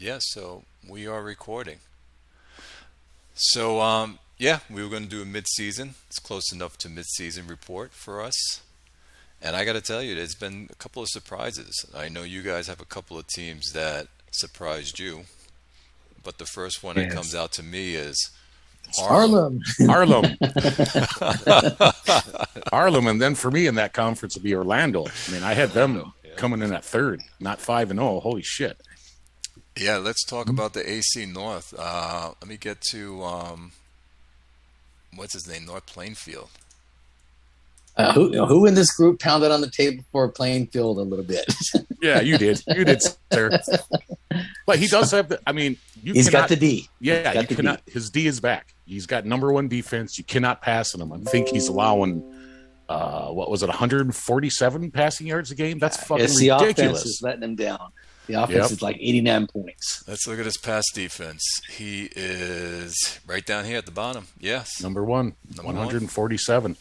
Yeah, so we are recording. So, yeah, we were going to do a mid-season. It's close enough to mid-season report for us. And I got to tell you, there's been a couple of surprises. I know you guys have a couple of teams that surprised you, but the first one that comes Yes. out to me is Harlem. Harlem. Harlem, Harlem, and then for me in that conference would be Orlando. I mean, I had them Orlando. Yeah. coming in at third, not 5-0. Holy shit! Yeah, let's talk about the AC North. Let me get to what's his name? North Plainfield. Who in this group pounded on the table for playing field a little bit? Yeah, you did, sir. But he does have the. I mean, He's got the D. Yeah, Got you the cannot. D. His D is back. He's got number one defense. You cannot pass on him. I think he's allowing, what was it, 147 passing yards a game? That's fucking It's the offense ridiculous. is letting him down. The offense is like 89 points. Let's look at his pass defense. He is right down here at the bottom. Yes. Number one, Number one. 147.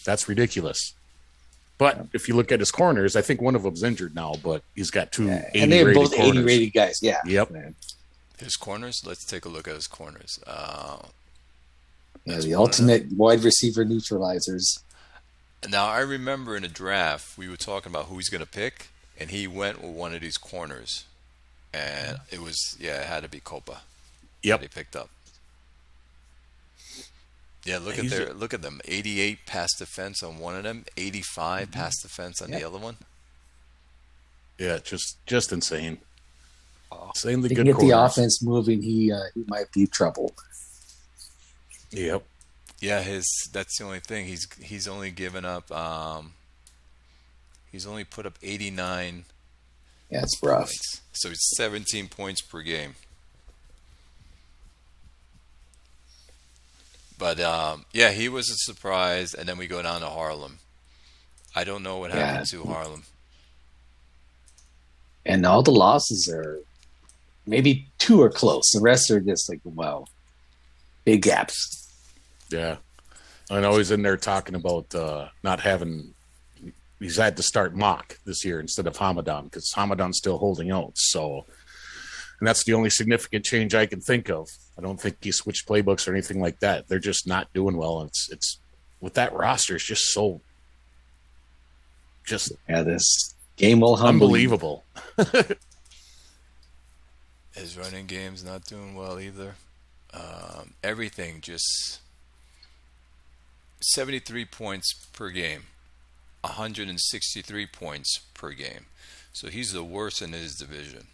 That's ridiculous. But if you look at his corners, I think one of them's injured now, but he's got two 80 And they're rated both corners. 80 rated guys. Yeah. Yep. His corners. Let's take a look at his corners. Yeah, the ultimate wide receiver neutralizers. Now I remember in a draft we were talking about who he's going to pick, and he went with one of these corners, and it had to be Copa. Yep. That he picked up. Yeah, look at them. 88 pass defense on one of them, 85 pass defense on the other one. Yeah, just insane. Insanely If he good can get the corners. offense moving, he might be trouble. Yep. Yeah, that's the only thing. He's only given up he's only put up 89 Yeah, it's rough. points. So it's 17 points per game. But yeah, he was a surprise, and then we go down to Harlem. I don't know what happened to Harlem. And all the losses are maybe two are close. The rest are just like, wow, big gaps. Yeah. I know he's in there talking about not having. He's had to start Mock this year instead of Hamadan because Hamadan's still holding out. So, and that's the only significant change I can think of. I don't think he switched playbooks or anything like that. They're just not doing well. And it's with that roster, it's just so This game will humble you. unbelievable. His running game's not doing well either. Everything just 73 points per game, 163 points per game. So he's the worst in his division.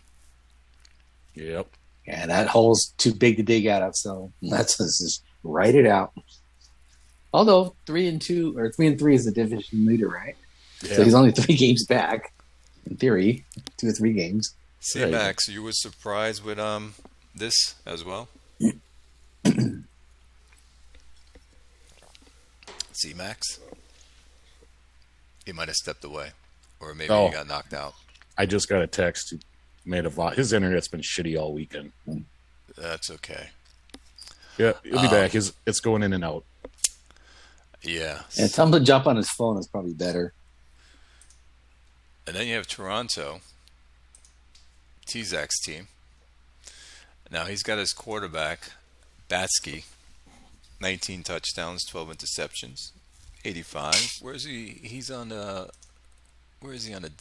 Yep. Yeah, that hole's too big to dig out of. So let's just write it out. Although 3-2 or 3-3 is the division leader, right? Yeah. So he's only 3 games back, in theory, 2 or 3 games. See, Yeah, Max, you were surprised with this as well? See, Max? He might have stepped away. Or maybe he got knocked out. I just got a text. He made his internet's been shitty all weekend. That's okay. Yeah, he'll be back. It's going in and out. Yeah. And tell him to jump on his phone is probably better. And then you have Toronto, T-Zac's team. Now he's got his quarterback, Batsky, 19 touchdowns, 12 interceptions, 85. Where is he? He's on the. Where is he on the?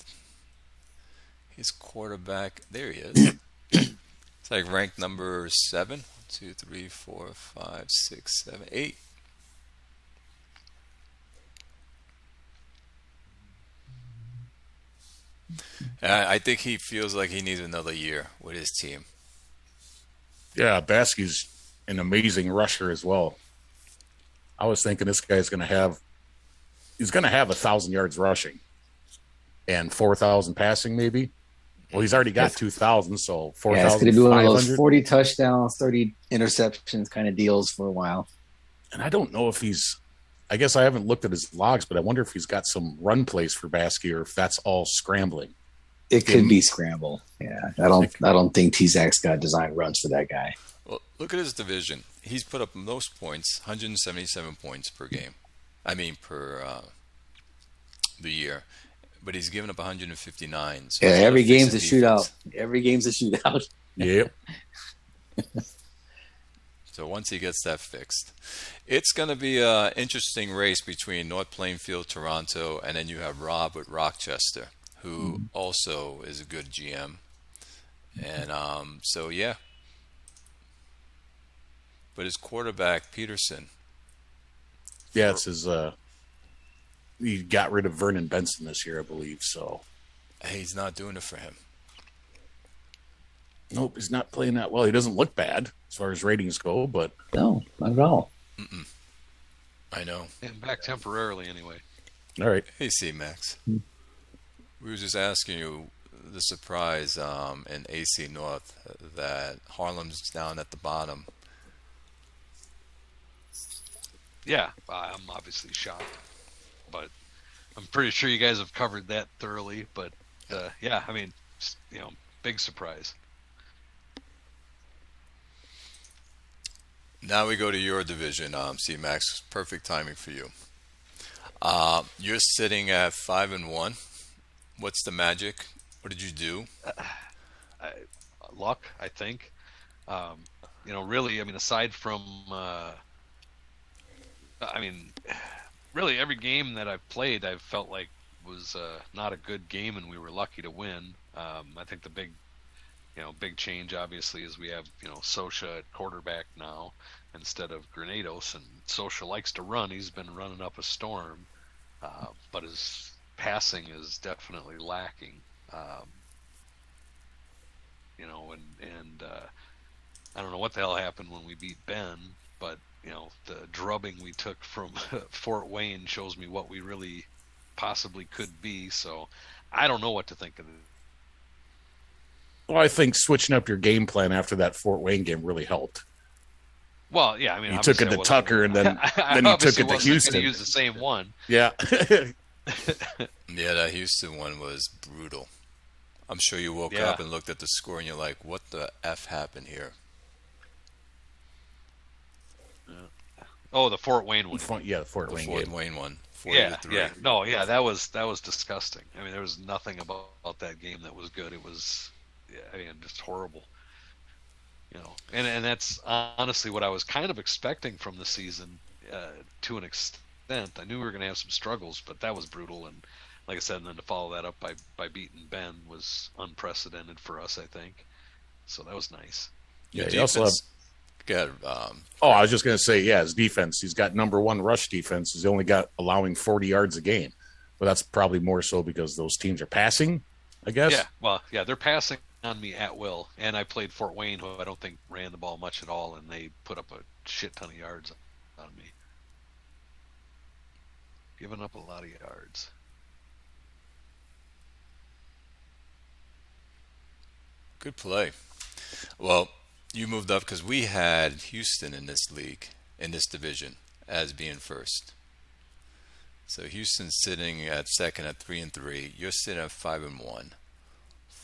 His quarterback. There he is. It's like ranked number 7. 1, 2, 3, 4, 5, 6, 7, 8. I think he feels like he needs another year with his team. Yeah, Baskey's an amazing rusher as well. I was thinking this guy's going to have 1,000 yards rushing and 4,000 passing maybe. Well, he's already got 2,000, so 4,500. Yeah, it's going to be one of those 40 touchdowns, 30 interceptions kind of deals for a while. And I don't know if I guess I haven't looked at his logs, but I wonder if he's got some run plays for Baskey or if that's all scrambling. It could be scramble. Yeah, I don't think T-Zac's got design runs for that guy. Well, look at his division. He's put up most points, 177 points per game. I mean, per the year. but he's given up 159. So Yeah, he's gotta every fix game's a his defense. shootout. Every game's a shootout. Yep. So once he gets that fixed, it's going to be an interesting race between North Plainfield, Toronto, and then you have Rob with Rochester, who also is a good GM. And so, yeah. But his quarterback, Peterson, Yeah, it's his. He got rid of Vernon Benson this year, I believe. So he's not doing it for him. nope, he's not playing that well. He doesn't look bad as far as ratings go, but No, not at all. I know. And back temporarily anyway. all right. Hey, C-Max. We were just asking you the surprise in AC North that Harlem's down at the bottom. Yeah, I'm obviously shocked, but I'm pretty sure you guys have covered that thoroughly. But yeah, I mean, big surprise. Now we go to your division, C-Max. Perfect timing for you. You're sitting at 5-1. What's the magic? What did you do? Luck, I think. Really, I mean, aside from, really every game that I've played, I've felt like was not a good game, and we were lucky to win. I think the big change, obviously, is we have, Socha at quarterback now instead of Granados, and Socha likes to run. He's been running up a storm, but his passing is definitely lacking. I don't know what the hell happened when we beat Ben, but the drubbing we took from Fort Wayne shows me what we really possibly could be. So I don't know what to think of it. Well, I think switching up your game plan after that Fort Wayne game really helped. Well, yeah, I mean, you took it to Tucker, and then you took it to Houston. Use the same one. Yeah. Yeah, that Houston one was brutal. I'm sure you woke up and looked at the score and you're like, what the F happened here? Oh, the Fort Wayne one. The Fort The Wayne Fort game. Wayne one. 4-3. Yeah. No, yeah, that was disgusting. I mean, there was nothing about that game that was good. It was, just horrible. And that's honestly what I was kind of expecting from the season to an extent. I knew we were going to have some struggles, but that was brutal. And like I said, and then to follow that up by beating Ben was unprecedented for us, I think. So that was nice. Your Yeah, you also have. got, I was just going to say, his defense. He's got number one rush defense. He's only got allowing 40 yards a game. But that's probably more so because those teams are passing, I guess. Yeah, well, they're passing on me at will. And I played Fort Wayne, who I don't think ran the ball much at all, and they put up a shit ton of yards on me. Giving up a lot of yards. good play. Well, you moved up because we had Houston in this league, in this division, as being first. So Houston's sitting at second at 3-3. You're sitting at 5-1.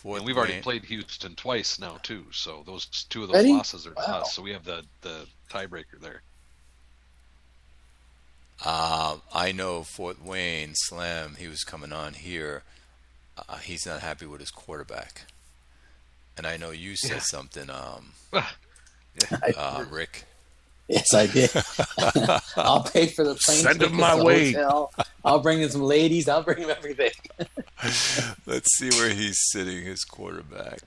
And we've already played Houston twice now too. So those two of those losses are to us. So we have the tiebreaker there. I know Fort Wayne Slam. He was coming on here. He's not happy with his quarterback. And I know you said something, Rick. Yes, I did. I'll pay for the plane Send tickets, him my the way. hotel. I'll bring him some ladies. I'll bring him everything. Let's see where he's sitting, his quarterback.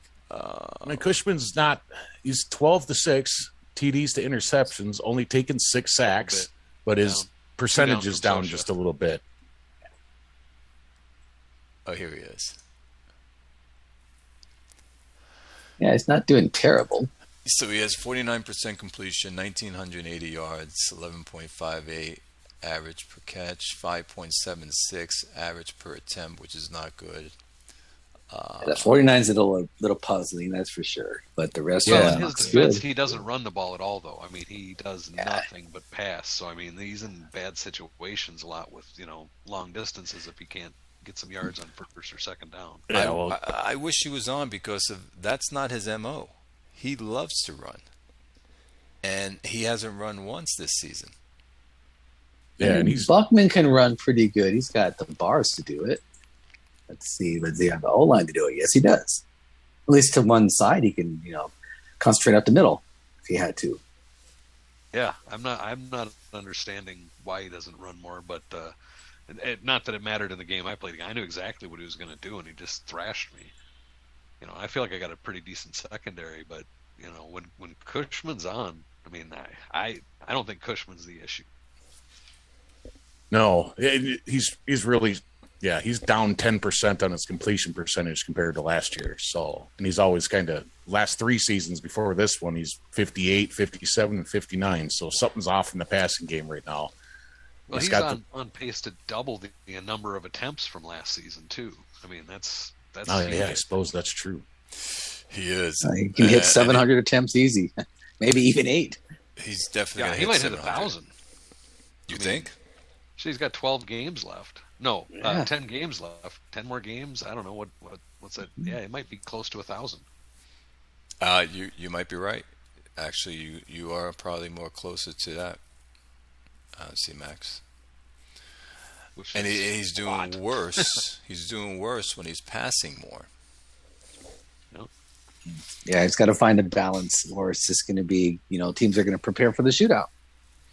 Cushman's not. He's 12-6 TDs to interceptions, only taken 6 sacks, but his percentage is down just a little bit. Oh, here he is. Yeah, he's not doing terrible. So he has 49% completion, 1,980 yards, 11.58 average per catch, 5.76 average per attempt, which is not good. The 49's a little puzzling, that's for sure. But the rest Well, of in it his looks defense, good. he doesn't run the ball at all, though. I mean, he does nothing but pass. So, I mean, he's in bad situations a lot with, long distances if he can't get some yards on first or second down. Yeah, I wish he was on because that's not his MO. He loves to run. And he hasn't run once this season. Yeah, and Buckman can run pretty good. He's got the bars to do it. Let's see. Does he have the O line to do it? Yes, he does. At least to one side, he can, concentrate up the middle if he had to. Yeah, I'm not understanding why he doesn't run more, but not that it mattered in the game I played. I knew exactly what he was going to do, and he just thrashed me. I feel like I got a pretty decent secondary, but when Cushman's on, I mean, I don't think Cushman's the issue. No, he's really, yeah, he's down 10% on his completion percentage compared to last year. So, and he's always kind of last 3 seasons before this one, he's 58, 57, and 59. So something's off in the passing game right now. Well, he's on pace to double the number of attempts from last season too. I mean, that's. Oh yeah, I suppose that's true. He is. He can hit 700 attempts easy, maybe even 8. He's definitely. Yeah, Gonna he might hit 700. 1,000. You think? He's got 12 games left. No, 10 games left. 10 more games. I don't know what's that. Yeah, it might be close to 1,000. You might be right. Actually, you are probably more closer to that. C Max. And he's doing worse. He's doing worse when he's passing more. Yep. Yeah, he's got to find a balance, or it's just going to be, teams are going to prepare for the shootout.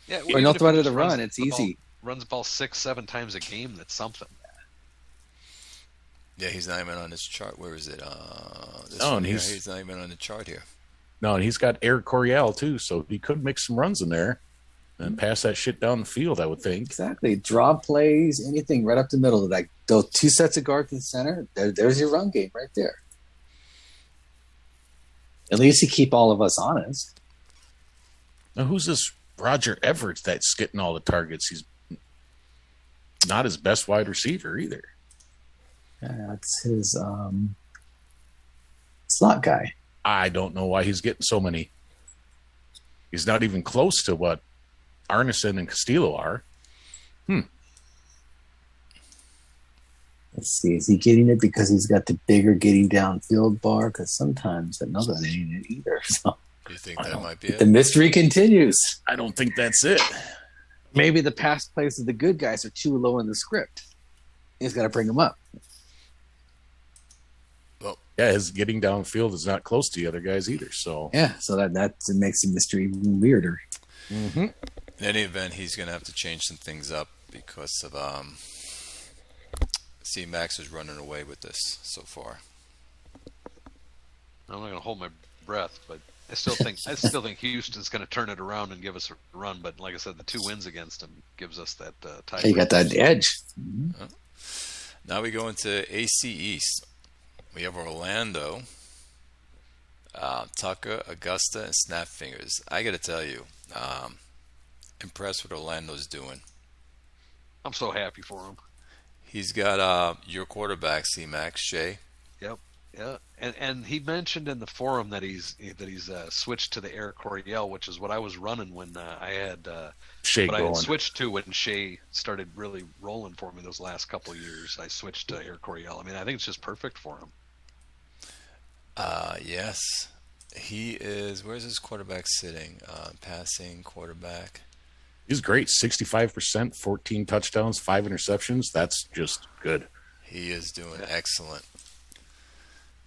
Yeah, or no threat of the run. It's easy. Runs the ball 6-7 times a game. That's something. Yeah, he's not even on this chart. Where is it? He's not even on the chart here. No, and he's got Eric Coryell too, so he could make some runs in there and pass that shit down the field, I would think. Exactly. Draw plays, anything right up the middle. Like those 2 sets of guards in the center, there's your run game right there. At least you keep all of us honest. Now, who's this Roger Everett that's getting all the targets? He's not his best wide receiver either. Yeah, that's his slot guy. I don't know why he's getting so many. He's not even close to what Arneson and Castillo are. Let's see. Is he getting it because he's got the bigger getting downfield bar? Because sometimes another ain't it either. So You think that might be it? the mystery continues. I don't think that's it. Maybe the pass plays of the good guys are too low in the script. He's got to bring them up. Well, Yeah, his getting downfield is not close to the other guys either. So Yeah, so that makes the mystery even weirder. mm-hmm. in any event, he's going to have to change some things up because of C Max is running away with this so far. I'm not going to hold my breath, but I still think Houston's going to turn it around and give us a run. But like I said, the 2 wins against him gives us that tie. You got that edge. Now we go into AC East. We have Orlando, Tucker, Augusta, and Snapfingers. I got to tell you, impressed with Orlando's doing. I'm so happy for him. He's got your quarterback, C Max Shea. Yep. Yeah, and he mentioned in the forum that he's switched to the Eric Coryell, which is what I was running when I had Shea but going. I had switched to when Shea started really rolling for me those last couple of years. I switched to Eric Coryell. I mean, I think it's just perfect for him. Yes, he is. Where's his quarterback sitting? Passing quarterback. He's great. 65%, 14 touchdowns, 5 interceptions. That's just good. He is doing excellent.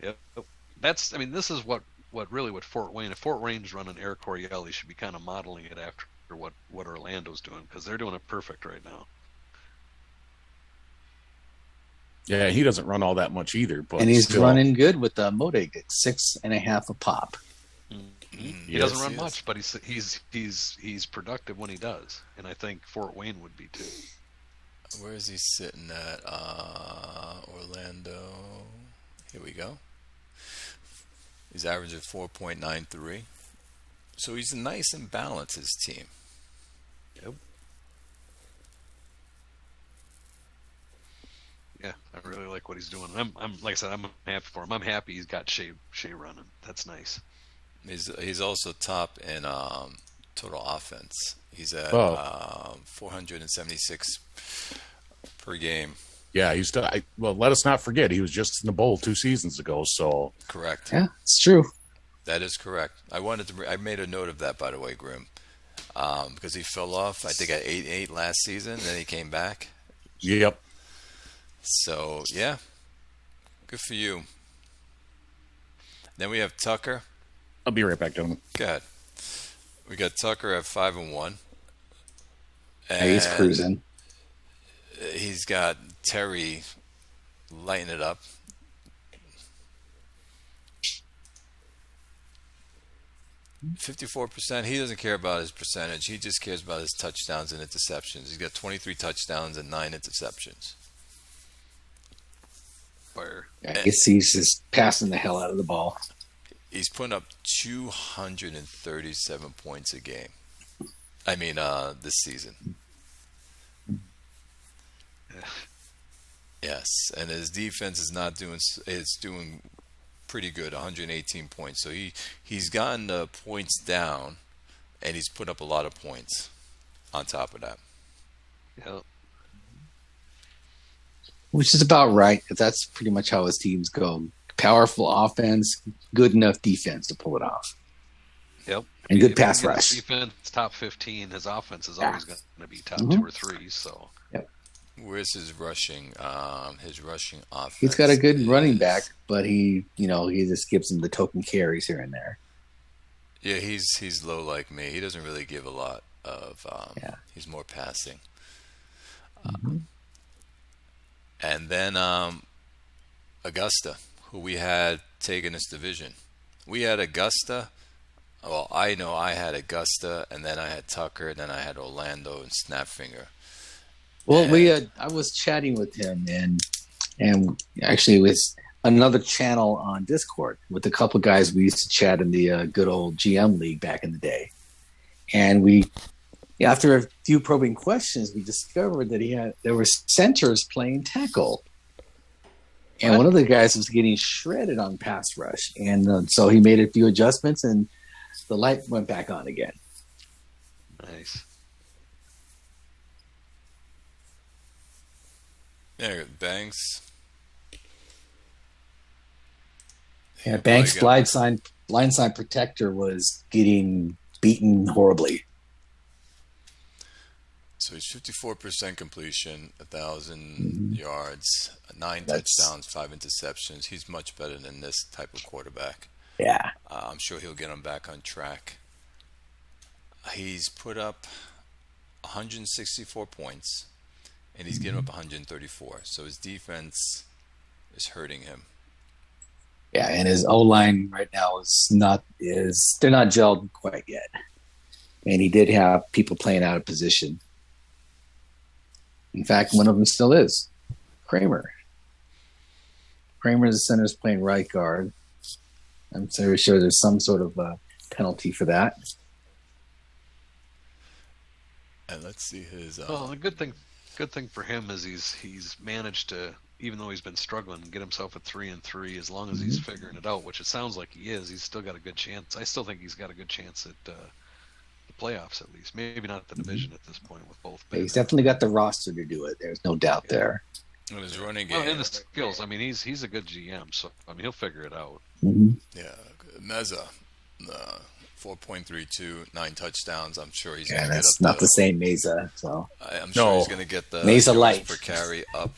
Yep. This is what Fort Wayne. If Fort Wayne's running Eric Coryell, he should be kind of modeling it after what Orlando's doing, because they're doing it perfect right now. Yeah, he doesn't run all that much either, but And he's still, running good with the Modig at 6.5 a pop. He doesn't run much, but he's productive when he does, and I think Fort Wayne would be too. Where is he sitting at? Orlando. Here we go. He's averaging 4.93. So he's nice and balanced, his team. Yep. Yeah, I really like what he's doing. I'm like I said, I'm happy for him. I'm happy he's got Shea running. That's nice. He's also top in total offense. He's at 476 per game. Yeah, he's still. Well, let us not forget he was just in the bowl 2 seasons ago. So Correct. Yeah, it's true. That is correct. I made a note of that, by the way, Grim, because he fell off. I think at 8-8 last season. Then he came back. yep. So yeah, Good for you. Then we have Tucker. I'll be right back, gentlemen. Go ahead. We got Tucker at 5-1, Yeah, he's and cruising. he's got Terry lighting it up. %. He doesn't care about his percentage. He just cares about his touchdowns and interceptions. He's got 23 touchdowns and 9 interceptions. Fire. Yeah, I guess he's just passing the hell out of the ball. He's putting up 237 points a game. I mean, this season. Yes, and his defense is not doing. It's doing pretty good, 118 points. So he's gotten the points down, and he's put up a lot of points on top of that. Yeah. Which is about right, because that's pretty much how his teams go. Powerful offense, good enough defense to pull it off. Yep. And good If he pass can get rush. his defense top 15. His offense is always going to be top 2 or 3. So Where's his rushing? His rushing offense. He's got a good running is- back, but he just gives him the token carries here and there. Yeah, he's low like me. He doesn't really give a lot of. Yeah. He's more passing. Mm-hmm. And then Augusta, who we had taken this division. We had Augusta. Well, I know I had Augusta, and then I had Tucker, and then I had Orlando and Snapfinger. Well, I was chatting with him, and actually it was another channel on Discord with a couple guys we used to chat in the good old GM league back in the day. And after a few probing questions, we discovered that there were centers playing tackle. And one of the guys was getting shredded on pass rush. And so he made a few adjustments, and the light went back on again. nice. Yeah, Banks. Yeah, He'll Banks' probably get- blindside protector was getting beaten horribly. So he's 54% completion, 1,000 yards, 9 That's- touchdowns, 5 interceptions. He's much better than this type of quarterback. Yeah. I'm sure he'll get him back on track. He's put up 164 points, and he's given up 134. So his defense is hurting him. Yeah, and his O line right now they're not gelled quite yet. And he did have people playing out of position. In fact, one of them still is Kramer. Kramer, the center, is playing right guard. I'm very sure there's some sort of penalty for that. And let's see his. Well, the good thing for him is he's managed to, even though he's been struggling, get himself at 3-3. As long as he's figuring it out, which it sounds like he is, he's still got a good chance. I still think he's got a good chance at the playoffs, at least. Maybe not the division at this point with both. But he's definitely got the roster to do it. There's no doubt there. and his running Well, game. and the skills. I mean, he's a good GM, so I mean he'll figure it out. Mm-hmm. Yeah, Meza, 4.32, 9 touchdowns. I'm sure he's Yeah, going to get that's up. not the same Mesa. So I'm sure No. he's going to get the Mesa yards light. per carry up.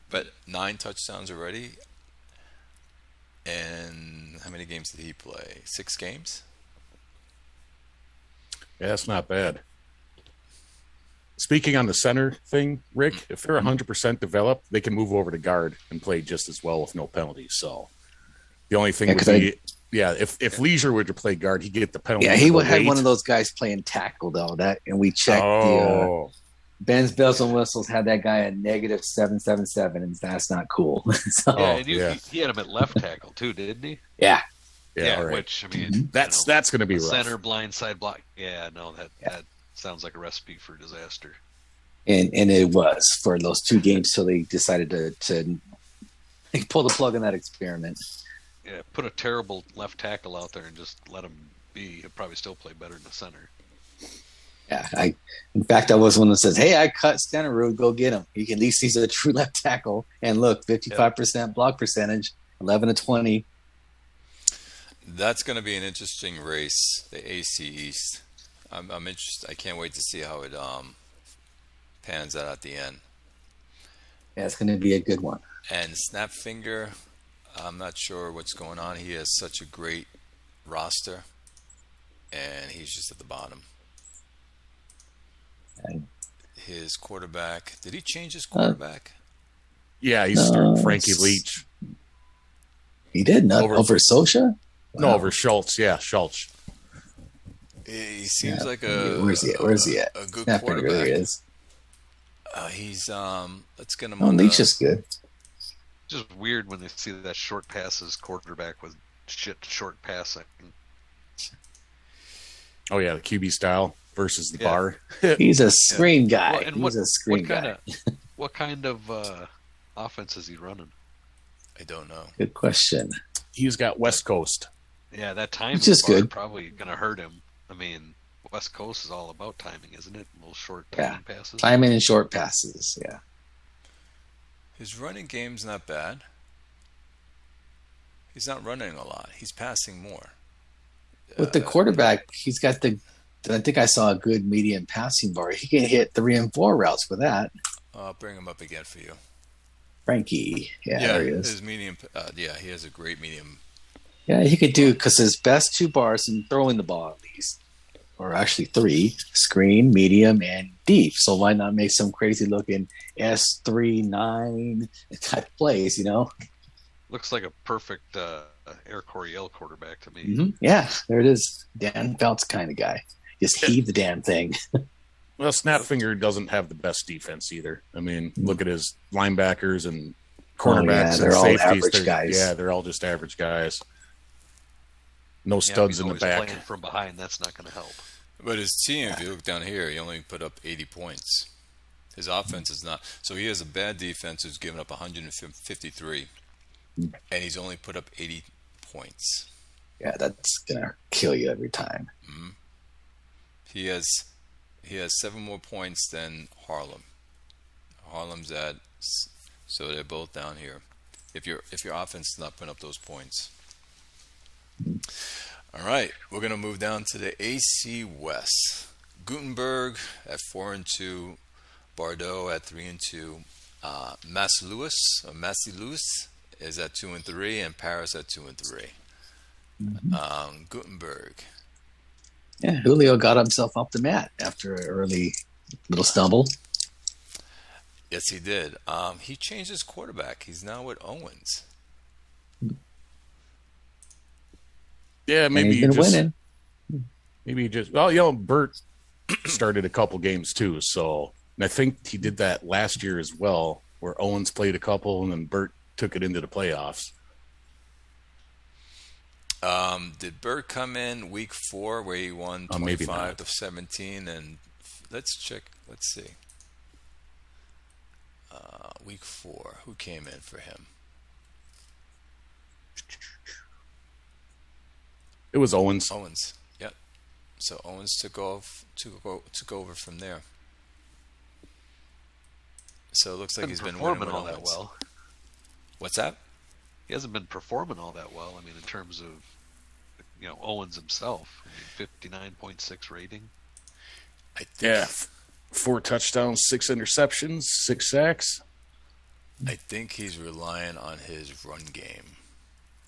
But 9 touchdowns already. And how many games did he play? 6 games? Yeah, that's not bad. Speaking on the center thing, Rick, if they're 100% developed, they can move over to guard and play just as well with no penalties. So the only thing Yeah, would 'cause be, if Leisure were to play guard, he'd get the penalty. yeah, he for the had weight. one of those guys playing tackle though. And we checked Oh, Ben's bells and whistles had that guy at negative 777, and that's not cool. So Yeah, and yeah. he had him at left tackle too, didn't he? yeah, yeah, all right. Which I mean, That's you know, going to be rough. center blind side block. Yeah, no, that sounds like a recipe for disaster. and it was for those 2 games till they decided to pull the plug on that experiment. Yeah, put a terrible left tackle out there and just let him be. He'll probably still play better in the center. Yeah, in fact, I was one that says, "Hey, I cut Stenerud. Go get him. At least he's a true left tackle." And look, 55% block percentage, 11-20. That's going to be an interesting race, the AC East. I'm interested. I can't wait to see how it pans out at the end. Yeah, it's going to be a good one. And Snapfinger, I'm not sure what's going on. He has such a great roster, and he's just at the bottom. And, His quarterback, did he change his uh, quarterback? Yeah, he's starting Frankie Leach. He did not over Sosha. No, Wow. over Schultz. Yeah, Schultz. He seems Yeah. like a Where's he at? Where's he at? a good Snapfinger, there quarterback. he is. He's let's get him Oh, on Leach the. is good. Just weird when they see that short passes quarterback with short passing. Oh yeah, the QB style versus the Yeah. bar. He's a screen guy. Well, and He's a screen guy. What kind of offense is he running? I don't know. Good question. He's got West Coast. Yeah, that timing Which is bar good. probably gonna hurt him. I mean, West Coast is all about timing, isn't it? Little short Yeah. timing passes. Timing and short passes. Yeah. His running game's not bad. He's not running a lot. He's passing more. With the quarterback, he's got the. I think I saw a good medium passing bar. He can hit 3 and 4 routes with that. I'll bring him up again for you. Frankie. Yeah, there he is. His medium. Yeah, he has a great medium. Yeah, he could do because his best 2 bars in throwing the ball at least, or actually 3: screen, medium, and deep. So why not make some crazy looking S3-9 type plays? You know? Looks like a perfect Air Coryell quarterback to me. Mm-hmm. Yeah, there it is. Dan Fouts kind of guy. Just heave the damn thing. Well, Snapfinger doesn't have the best defense either. I mean, look at his linebackers and cornerbacks they're and all safeties. average guys. Yeah, they're all just average guys. No Yeah, studs he's in the always back. playing from behind. That's not going to help. But his team, if you look down here, he only put up 80 points. His offense is not. So he has a bad defense who's given up 153, and he's only put up 80 points. Yeah, that's gonna kill you every time. He has 7 more points than Harlem. Harlem's at, so they're both down here. If your offense is not putting up those points. All right, we're gonna move down to the AC West. Gutenberg at 4-2, Bordeaux at 3-2, Massey Lewis is at 2-3, and Paris at 2-3. Gutenberg. Yeah, Julio got himself off the mat after an early little stumble. Yes, he did. He changed his quarterback. He's now with Owens. Yeah, And maybe he's you been just winning. maybe you just. Well, you know, Bert started a couple games too, so and I think he did that last year as well, where Owens played a couple and then Bert took it into the playoffs. Did Burt come in week 4 where he won Maybe 25 not. to 17? And let's check. Let's see. Week 4, who came in for him? It was Owens. Owens. Yep. So Owens took over from there. So it looks like he's been winning performing with all that Owens. well. What's that? He hasn't been performing all that well. I mean, in terms of Owens himself. I mean, 59.6 rating. I think, Yeah, 4 touchdowns, 6 interceptions, 6 sacks. I think he's relying on his run game.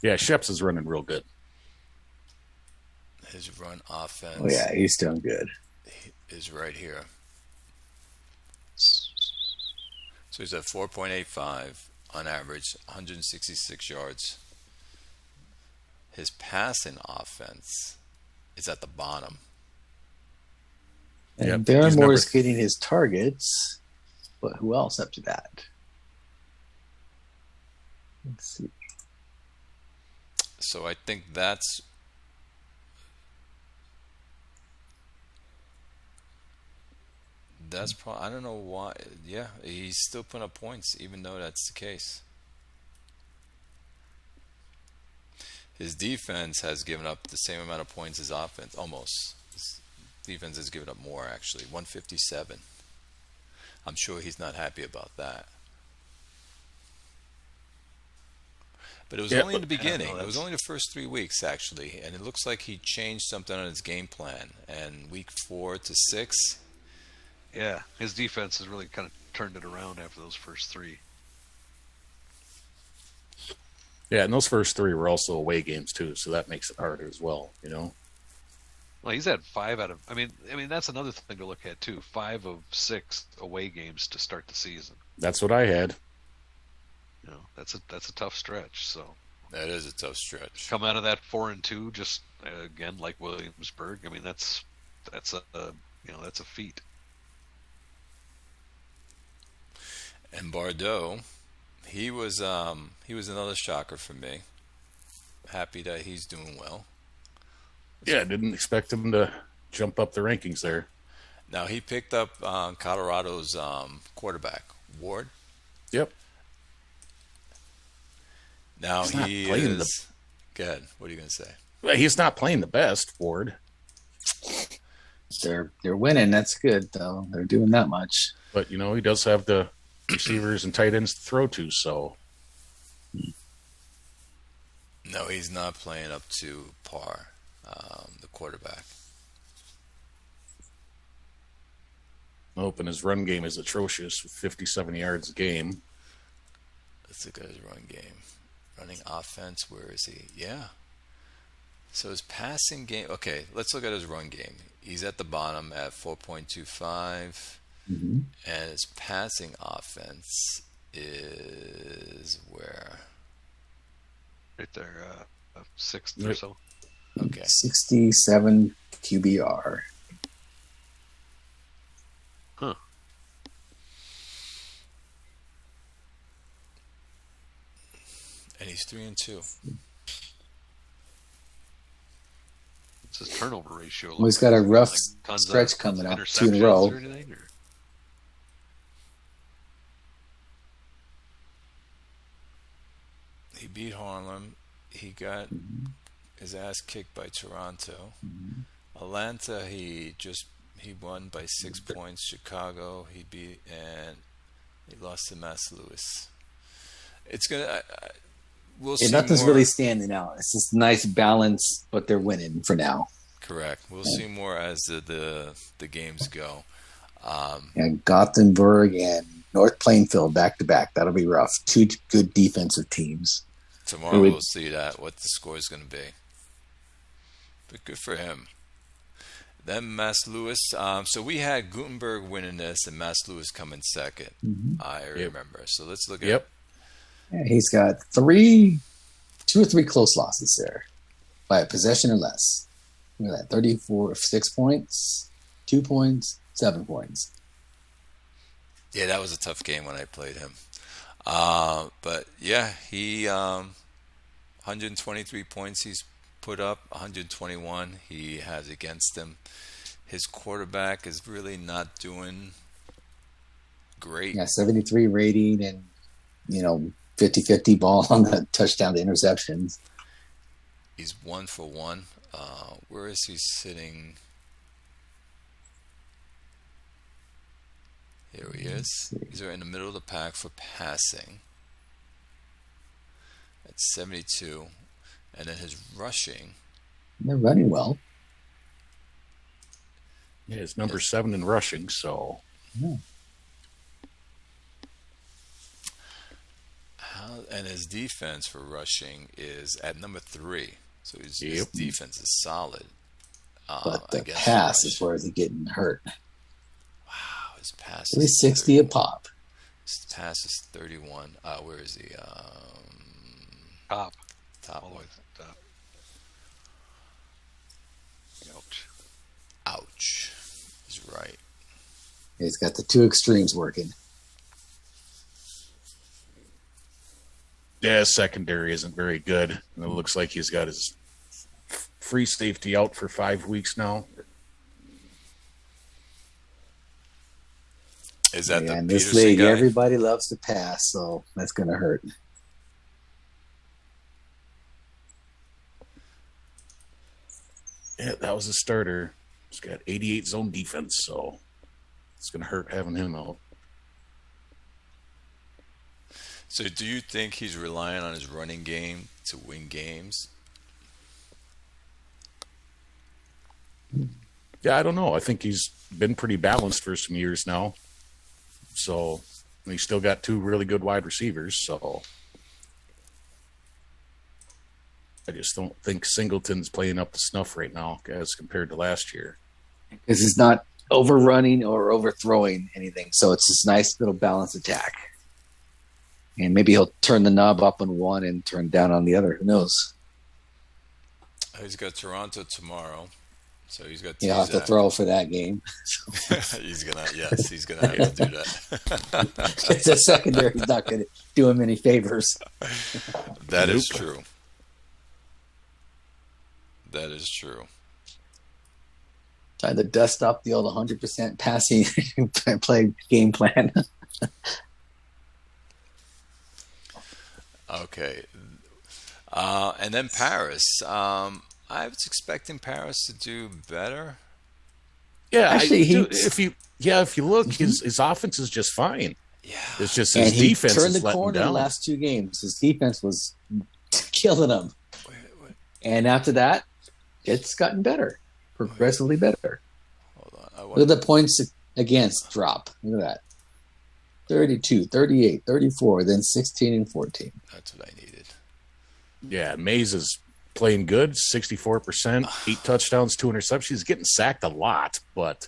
Yeah, Sheps is running real good. His run offense Oh yeah, he's doing good. is right here. So he's at 4.85 on average, 166 yards. His passing offense is at the bottom. And Yep, he's Barrymore number- is getting his targets, but who else up to that? Let's see. So I think that's probably, I don't know why. Yeah, he's still putting up points even though that's the case. His defense has given up the same amount of points as offense, almost. His defense has given up more, actually, 157. I'm sure he's not happy about that. But it was only in the beginning. It was only the first 3 weeks, actually. And it looks like he changed something on his game plan. And week 4 to 6, Yeah, his defense has really kind of turned it around after those first 3. Yeah, and those first three were also away games too, so that makes it harder as well. Well, he's had 5 out of. I mean, that's another thing to look at too. 5 of 6 away games to start the season. That's what I had. That's a tough stretch. So That is a tough stretch. come out of that 4-2, just again like Williamsburg. I mean, that's that's a feat. And Bordeaux, he was another shocker for me. Happy that he's doing well. Yeah, I didn't expect him to jump up the rankings there. Now he picked up Colorado's quarterback, Ward. Yep. Now He's not he playing is. Go ahead. What are you going to say? Well, he's not playing the best, Ford. They're winning. That's good though. They're doing that much. But he does have the receivers and tight ends to throw to, so No, he's not playing up to par. The quarterback. nope, and his run game is atrocious with 57 yards a game. Let's look at his run game. Running offense, where is he? Yeah. So his passing game. Okay, let's look at his run game. He's at the bottom at 4.25. Mm-hmm. And his passing offense is where? Right there, 6th or Yep. so. Okay. 67 QBR. Huh. And he's 3-2. What's his turnover ratio? Well, he's got a rough tons stretch of coming up, 2 in a interceptions row. or anything, or? He beat Harlem. He got his ass kicked by Toronto. Atlanta, he won by 6 points. Chicago, he beat, and he lost to Mass Lewis. It's gonna. We'll see. Nothing's more. really standing out. It's just nice balance, but they're winning for now. Correct. We'll see more as the games go. And Gothenburg and North Plainfield back to back. That'll be rough. 2 good defensive teams. Tomorrow we'll see what the score is going to be. But good for him. Then Mass Lewis. So we had Gutenberg winning this and Mass Lewis coming second. I remember. So let's look at. Yep. Yeah, he's got 2 or 3 close losses there by a possession or less. Look at that. 34, 6 points, 2 points, 7 points. Yeah, that was a tough game when I played him. But yeah, he 123 points he's put up, 121 he has against him. His quarterback is really not doing great. Yeah, 73 rating and 50-50 ball on the touchdown to interceptions. He's 1 for 1. Where is he sitting? Here he is. He's right in the middle of the pack for passing. At 72. And then his rushing. They're running well. Yeah, it's number 7 in rushing, so Yeah. And his defense for rushing is at number 3. So his Yep. defense is solid. But the against pass the is rush. where he's getting hurt. Wow, his pass At least is 60 a 31. pop. His pass is 31. Where is he? Top. Top All the way one. to the top. Ouch. Ouch. He's right. He's got the 2 extremes working. yeah, secondary isn't very good. And it looks like he's got his free safety out for 5 weeks now. Is that Yeah, the in this Peterson league, guy? everybody loves to pass, so that's going to hurt. Yeah, that was a starter. He's got 88 zone defense, so it's going to hurt having him out. So do you think he's relying on his running game to win games? Yeah, I don't know. I think he's been pretty balanced for some years now. So he's still got 2 really good wide receivers. So I just don't think Singleton's playing up to snuff right now as compared to last year. Because he's not overrunning or overthrowing anything. So it's this nice little balanced attack. And maybe he'll turn the knob up on one and turn down on the other. Who knows? He's got Toronto tomorrow, so he's got. He'll have to throw for that game. He's gonna have to do that. It's a secondary. He's not going to do him any favors. That is true. That is true. Trying to dust up the old 100% passing play game plan. Okay. And then Paris. I was expecting Paris to do better. Yeah, Actually, if you look, his offense is just fine. Yeah. It's just And his he defense turned is the letting corner down. the last 2 games. His defense was killing him. Wait. And after that, it's gotten better. Progressively better. Hold on. Look at the points against drop. Look at that. 32, 38, 34, then 16 and 14. That's what I needed. Yeah, Mays is playing good, 64%, 8 touchdowns, 2 interceptions. He's getting sacked a lot, but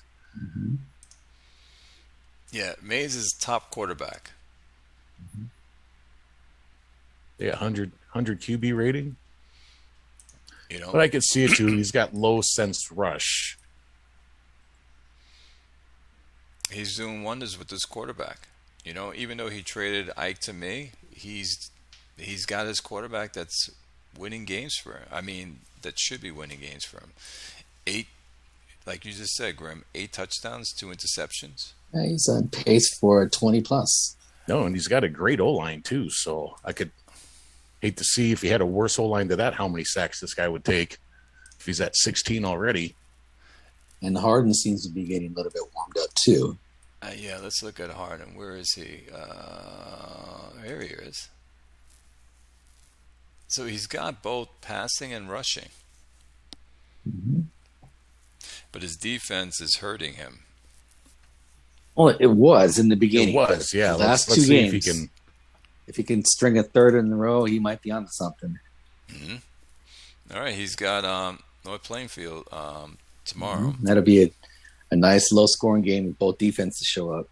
Yeah, Mays is top quarterback. yeah, 100 QB rating. You know, But I could see it too. He's got low sense rush. he's doing wonders with this quarterback. You know, even though he traded Ike to me, he's got his quarterback that's winning games for him. I mean, that should be winning games for him. 8, like you just said, Grim, 8 touchdowns, 2 interceptions. Yeah, he's on pace for 20 plus. No, and he's got a great O-line too. So I could hate to see if he had a worse O-line to that, how many sacks this guy would take if he's at 16 already. And Harden seems to be getting a little bit warmed up too. Yeah, let's look at Harden. Where is he? Here he is. So he's got both passing and rushing. But his defense is hurting him. Well, it was in the beginning. It was, yeah. The last Let's 2 see games. If he can string a third in a row, he might be onto something. All right, he's got North Plainfield tomorrow. That'll be a nice low-scoring game with both defenses show up.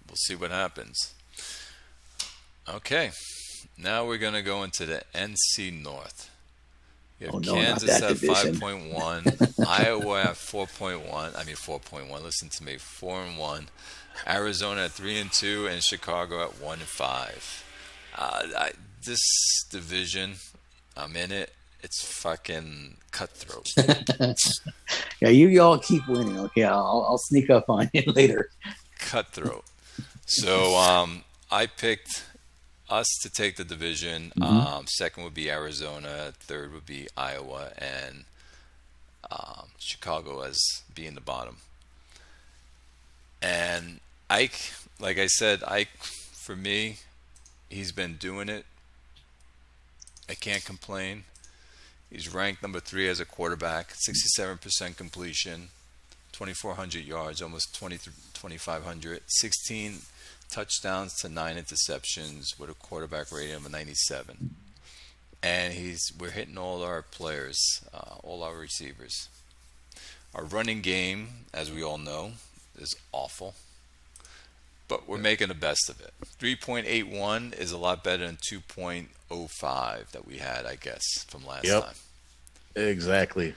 We'll see what happens. Okay, now we're going to go into the NC North. You have Kansas not that at division. 5.1, Iowa at 4.1. I mean 4.1. Listen to me, 4-1. Arizona at 3-2, and Chicago at 1-5. This division, I'm in it. It's fucking cutthroat. Yeah, you all keep winning. Okay, I'll sneak up on you later. Cutthroat. So I picked us to take the division. Second would be Arizona. Third would be Iowa, and Chicago as being the bottom. And Ike, like I said, Ike, for me, he's been doing it. I can't complain. He's ranked number 3 as a quarterback, 67% completion, 2,400 yards, almost 2,500, 16 touchdowns to 9 interceptions with a quarterback rating of a 97. And we're hitting all our players, all our receivers. Our running game, as we all know, is awful. But we're making the best of it. 3.81 is a lot better than 2.05 that we had, I guess, from last time. Exactly.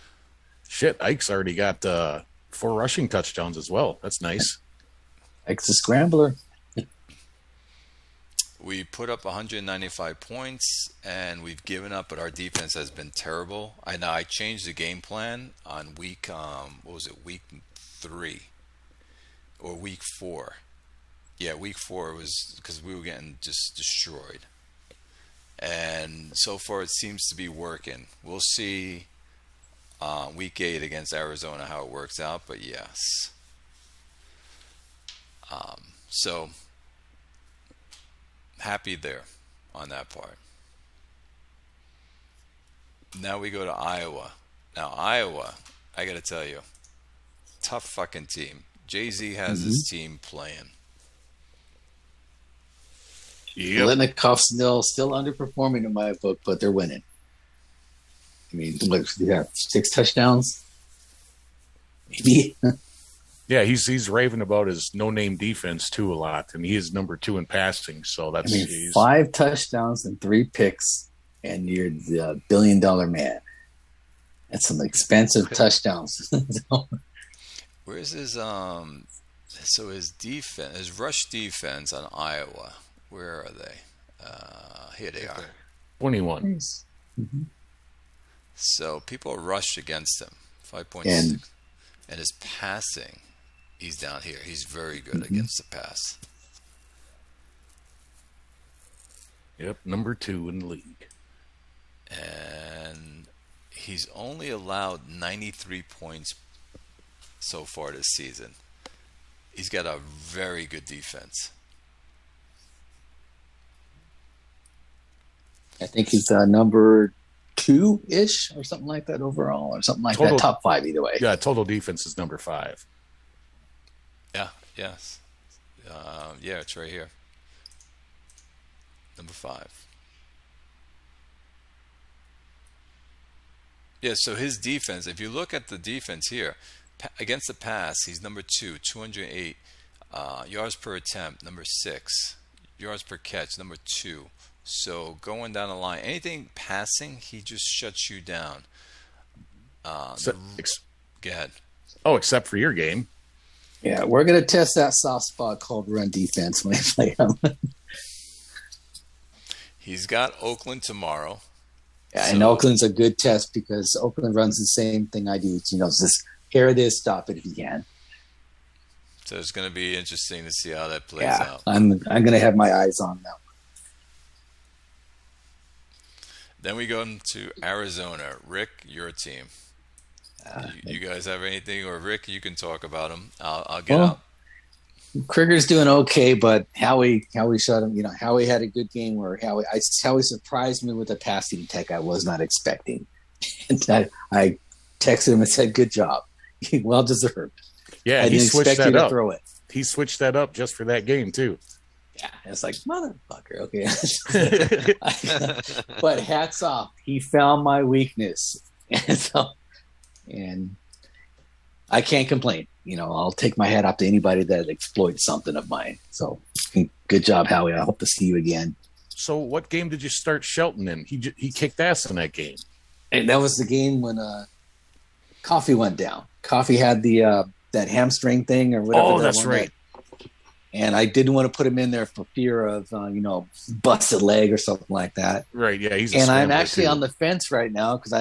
Shit, Ike's already got 4 rushing touchdowns as well. That's nice. Ike's a scrambler. We put up 195 points, and we've given up, but our defense has been terrible. I know I changed the game plan on week 3 or week 4. Yeah, week 4 was because we were getting just destroyed. And so far it seems to be working. We'll see week 8 against Arizona how it works out, but yes. So happy there on that part. Now we go to Iowa. Now Iowa, I got to tell you, tough fucking team. Jay-Z has his team playing. Yep. Litnikoff's still underperforming in my book, but they're winning. I mean, what, yeah, 6 touchdowns, maybe. Yeah, he's raving about his no-name defense too a lot, and he is number 2 in passing. So that's 5 touchdowns and 3 picks, and you're the billion-dollar man. That's some expensive touchdowns. Where's his so his defense, his rush defense on Iowa? Where are they? Here they are. 21. Mm-hmm. So people rushed against him. 5.6. And his passing, he's down here. He's very good against the pass. Yep, number 2 in the league. And he's only allowed 93 points so far this season. He's got a very good defense. I think he's number 2-ish or something like that overall, or something like that. Top 5 either way. Yeah, total defense is number 5. Yeah, yes. Yeah, it's right here. Number 5. Yeah, so his defense, if you look at the defense here, against the pass, he's number 2, 208. Yards per attempt, number 6. Yards per catch, number 2. So going down the line, anything passing, he just shuts you down. Go ahead. Oh, except for your game. Yeah, we're going to test that soft spot called run defense when I play him. He's got Oakland tomorrow. Yeah, and Oakland's a good test because Oakland runs the same thing I do. You know, it's just hear this, stop it if you can. So it's going to be interesting to see how that plays out. I'm going to have my eyes on that one. Then we go into Arizona. Rick, your team. You guys have anything? Or Rick, you can talk about him. I'll get out. Krieger's doing okay, but Howie shut him. You know, Howie had a good game where Howie surprised me with a passing attack I was not expecting. And I texted him and said, "Good job, well deserved." Yeah, I didn't expect you to throw it. He switched that up just for that game too. Yeah, it's like motherfucker. Okay, but hats off, he found my weakness, and I can't complain. You know, I'll take my hat off to anybody that exploits something of mine. So, good job, Howie. I hope to see you again. So, what game did you start Shelton in? He kicked ass in that game. And that was the game when Coffee went down. Coffee had the that hamstring thing or whatever. Oh, that's right. And I didn't want to put him in there for fear of busted leg or something like that. Right? Yeah, and I'm actually on the fence right now because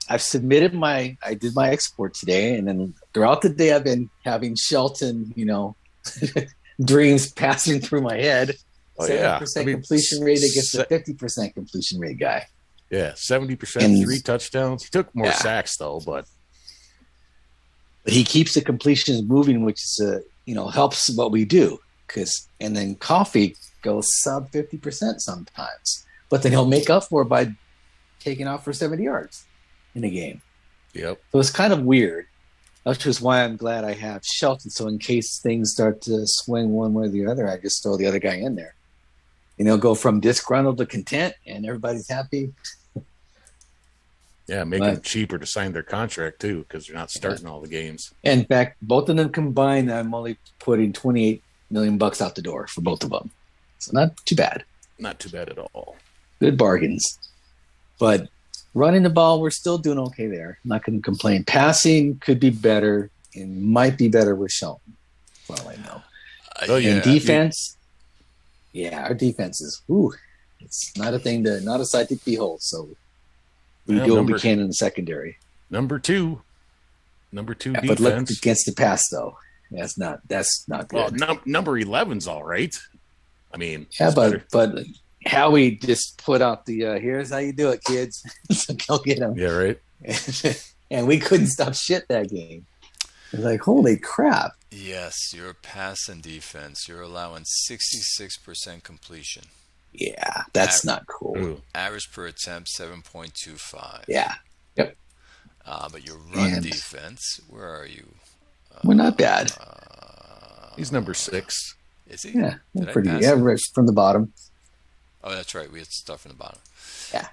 I've submitted I did my export today, and then throughout the day I've been having Shelton, dreams passing through my head. 70% completion rate against a 50% completion rate guy. Yeah, 70%, 3 touchdowns. He took more sacks though, but he keeps the completions moving, which is helps what we do. And then Coffee goes sub 50% sometimes, but then he'll make up for it by taking off for 70 yards in a game. Yep. So it's kind of weird. That's just why I'm glad I have Shelton. So in case things start to swing one way or the other, I just throw the other guy in there. Go from disgruntled to content, and everybody's happy. Yeah, make them cheaper to sign their contract too, because they're not starting all the games. In fact, both of them combined, I'm only putting $28 million out the door for both of them. So not too bad. Not too bad at all. Good bargains. But running the ball, we're still doing okay there. I'm not going to complain. Passing could be better and might be better with Shelton. Well, I know. And defense, our defense is, it's not not a sight to behold. So we do what we can in the secondary. Number two defense. But look against the pass, though. That's not good. Well, number 11's all right. I mean, but Howie just put out the here's how you do it, kids. So go get him. Yeah, right. And we couldn't stop shit that game. It's like, holy crap. Yes, your pass and defense. You're allowing 66% completion. Yeah, that's not cool. Ooh. Average per attempt, 7.25. Yeah. Yep. But your run defense, where are you? We're not bad. He's number 6. Is he? Yeah, pretty. Yeah, right from the bottom. Oh, that's right. We had stuff from the bottom. Yeah.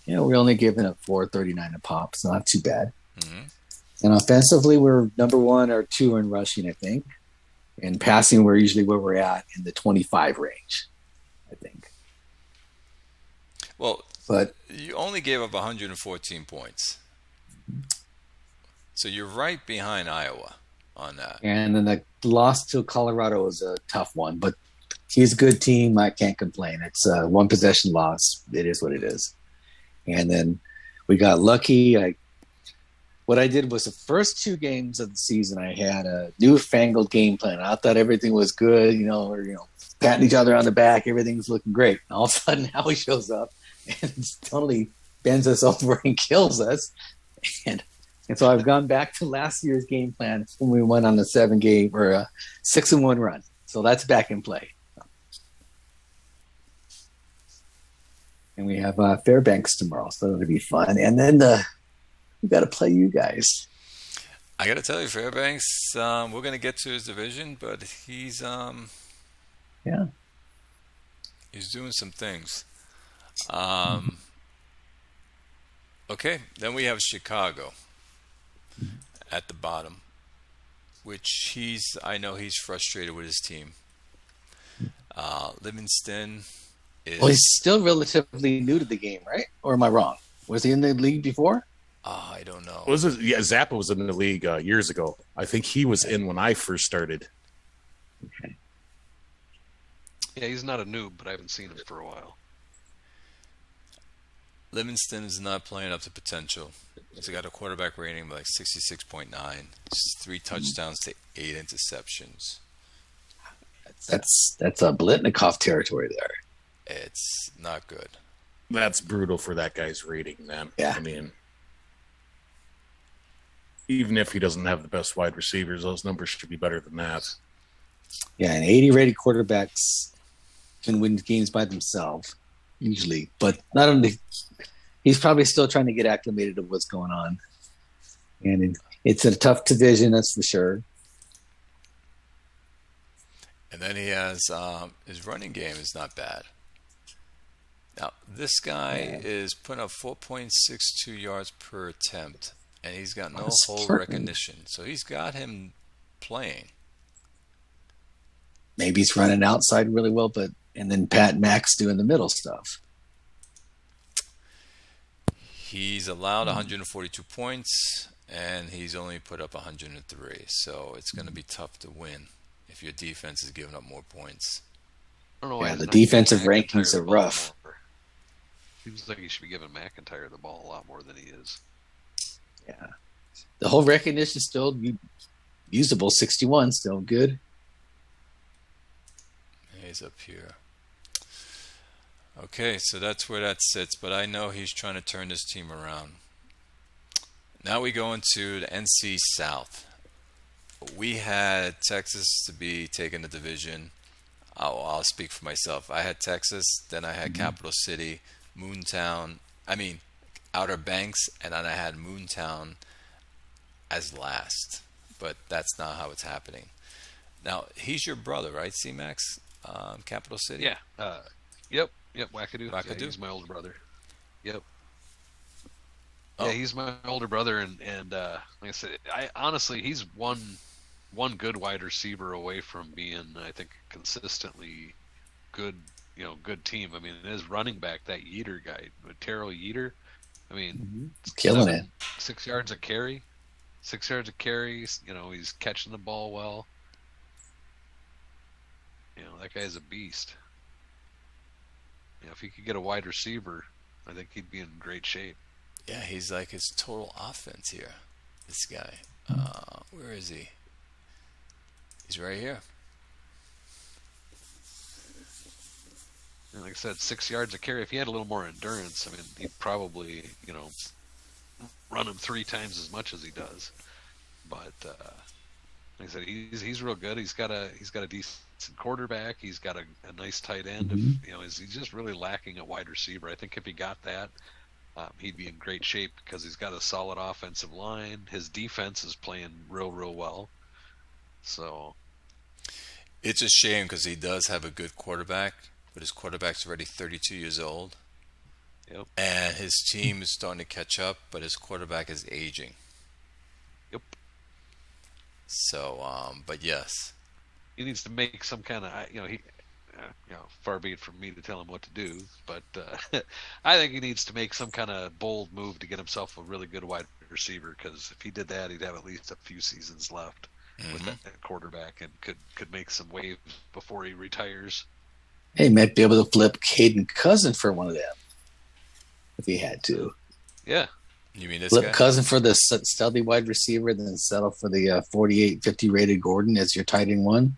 we're only giving up 439 a pop. It's not too bad. Hmm. And offensively, we're number one or two in rushing, I think. And passing, we're usually where we're at in the 25 range, I think. Well, But you only gave up 114 points. So you're right behind Iowa on that. and then the loss to Colorado is a tough one, but he's a good team. I can't complain. It's a one possession loss. It is what it is. And then we got lucky. What I did was the first two games of the season, I had a newfangled game plan. I thought everything was good, patting each other on the back. Everything's looking great. And all of a sudden, Howie shows up and totally bends us over and kills us. And so I've gone back to last year's game plan when we went on a 7-game or a 6-1 run. So that's back in play. And we have Fairbanks tomorrow, so it'll be fun. And then we got to play you guys. I got to tell you, Fairbanks, we're going to get to his division, but he's he's doing some things. Okay, then we have Chicago at the bottom, which I know he's frustrated with his team. Livingston is. Well, he's still relatively new to the game, right? Or am I wrong? Was he in the league before? I don't know. Yeah, Zappa was in the league years ago. I think he was in when I first started. Okay. Yeah, he's not a noob, but I haven't seen him for a while. Livingston is not playing up to potential. He's got a quarterback rating of like 66.9. Just 3 touchdowns to 8 interceptions. That's a Blitnikoff territory there. It's not good. That's brutal for that guy's rating, man. Yeah. I mean, even if he doesn't have the best wide receivers, those numbers should be better than that. Yeah, and 80 rated quarterbacks can win games by themselves, usually. But not only, he's probably still trying to get acclimated to what's going on. And it's a tough division, that's for sure. And then he has his running game is not bad. Now, this guy is putting up 4.62 yards per attempt, and he's got no hole recognition. So he's got him playing. Maybe he's running outside really well, and then Pat Max doing the middle stuff. He's allowed 142 points, and he's only put up 103. So it's going to be tough to win if your defense is giving up more points. I don't know why Yeah, he's the not defensive giving rankings McIntyre are the ball rough. more. Seems like he should be giving McIntyre the ball a lot more than he is. Yeah. The whole recognition is still usable. 61, still good. He's up here. Okay, so that's where that sits, but I know he's trying to turn this team around. Now we go into the NC South. We had Texas to be taking the division. I'll speak for myself. I had Texas, then I had Capital City, Outer Banks, and then I had Moontown as last. But that's not how it's happening. Now, he's your brother, right, C-Max? Capital City? Yeah. Yep, Wackadoo. Wackadoo? Yeah, he's my older brother. Yep. Oh. Yeah, he's my older brother, and like I said, honestly, he's one good wide receiver away from being, I think, consistently good. Good team. I mean, his running back, that Yeater guy, Terrell Yeater. I mean, Killing it. 6 yards a carry. 6 yards a carry. He's catching the ball well. That guy's a beast. If he could get a wide receiver, I think he'd be in great shape. Yeah, he's like his total offense here. This guy. Where is he? He's right here. And like I said, 6 yards a carry. If he had a little more endurance, I mean, he'd probably, run him 3 times as much as he does. But like I said, he's real good. He's got a decent quarterback. He's got a nice tight end. He's just really lacking at wide receiver. I think if he got that, he'd be in great shape because he's got a solid offensive line. His defense is playing real well. So it's a shame because he does have a good quarterback, but his quarterback's already 32 years old, Yep. and his team is starting to catch up, but his quarterback is aging. Yep. So, but yes, He needs to make some kind of, far be it from me to tell him what to do, but I think he needs to make some kind of bold move to get himself a really good wide receiver. Because if he did that, he'd have at least a few seasons left with that quarterback, and could make some waves before he retires. He might be able to flip Caden Cousin for one of them if he had to. Yeah. you mean this Flip guy? Cousin for the stealthy wide receiver, then settle for the 48, 50 rated Gordon as your tight end one.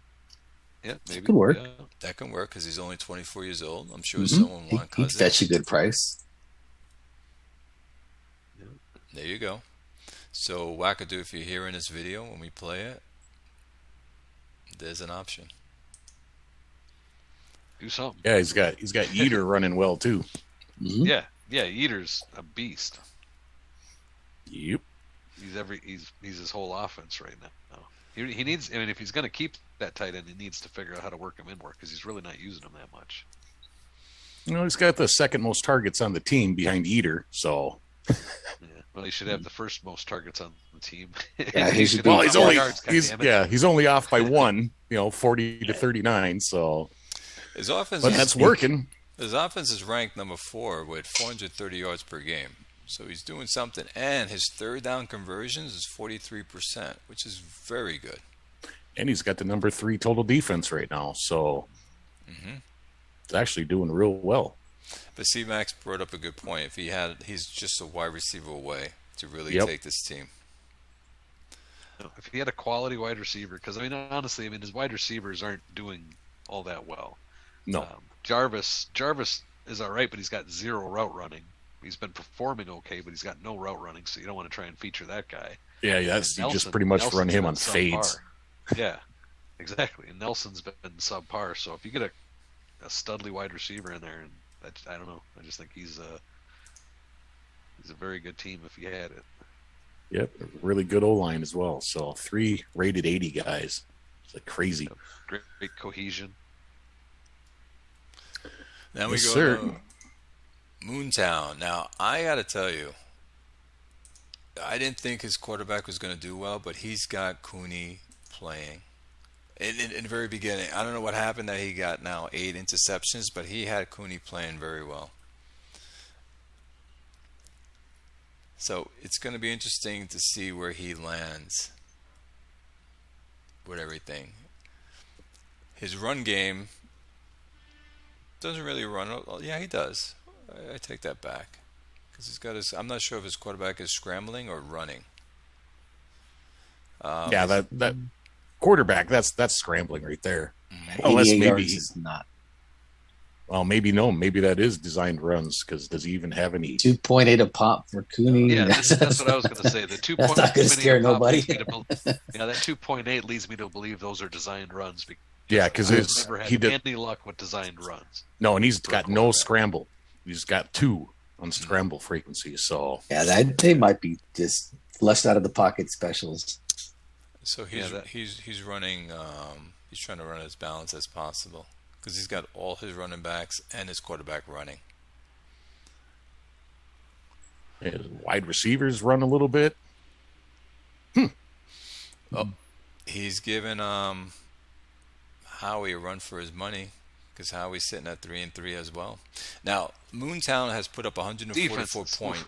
Yeah, maybe. Could work. Yeah. That can work because he's only 24 years old. I'm sure Mhm. someone He'd want Cousins. fetch a good price. There you go. So Wackadoo, if you're hearing this video when we play it, there's an option. Do something. Yeah, he's got Eater running well too. Mhm. Yeah. Eater's a beast. Yep. He's his whole offense right now. He needs. I mean, if he's going to keep that tight end, he needs to figure out how to work him in more, because he's really not using him that much. He's got the second most targets on the team behind Eater. So, Yeah. Well, he should have the first most targets on the team. Yeah, he should be- well, Well, he's he's only yards, he's only off by one. 40 to 39. So, His offense, but that's working. His offense is ranked number 4 with 430 yards per game. So he's doing something, and his third down conversions is 43%, which is very good. And he's got the number 3 total defense right now. So, it's actually doing real well. But C Max brought up a good point. If he's just a wide receiver away to really Yep. take this team. If he had a quality wide receiver, because honestly, his wide receivers aren't doing all that well. No. Jarvis is all right, but he's got zero route running. He's been performing okay, but he's got no route running, so you don't want to try and feature that guy. Yeah, you just pretty much run him on fades. Yeah, exactly. And Nelson's been subpar. So if you get a studly wide receiver in there, and I don't know, I just think he's a very good team if he had it. Yep, really good O-line as well. So 3 rated 80 guys. It's like crazy. Great cohesion. Now we Yes, go sir. to Moontown. Now, I got to tell you, I didn't think his quarterback was going to do well, but he's got Cooney playing. In the very beginning, I don't know what happened that he got now 8 interceptions, but he had Cooney playing very well. So it's going to be interesting to see where he lands with everything. His run game doesn't really run. Oh, yeah, he does. I take that back, because he's got his. I'm not sure if his quarterback is scrambling or running. Yeah, that quarterback, that's scrambling right there. Unless 88 maybe yards is not. Well, maybe that is designed runs, because does he even have any? 2.8 a pop for Cooney. Yeah, that's what I was going to say. The 2.8 That's not going to scare nobody. that 2.8 leads me to believe those are designed runs. Yeah, because I've never had he did any luck with designed runs. no, and he's got no quarterback. scramble. He's got 2 on scramble frequency. So Yeah, they might be just flushed out of the pocket specials. So he's running. He's trying to run as balanced as possible, because he's got all his running backs and his quarterback running. his wide receivers run a little bit. Oh, he's giving Howie a run for his money, because Howie's sitting at 3-3 as well. Now, Moontown has put up 144 points,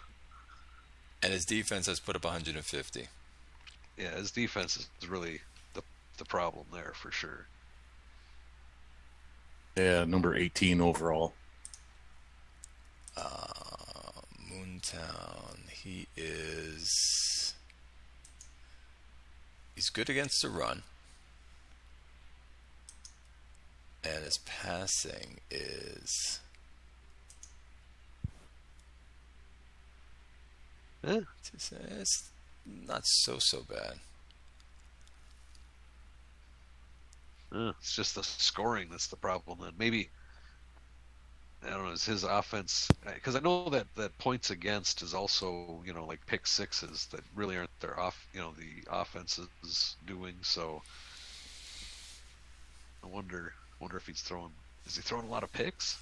and his defense has put up 150. Yeah, his defense is really the problem there for sure. Yeah, number 18 overall. Moontown, he's good against the run, and his passing is it's not so bad. It's just the scoring that's the problem. Then maybe, I don't know, is his offense, because I know that points against is also, like pick sixes that really aren't the offense is doing. So I wonder if is he throwing a lot of picks?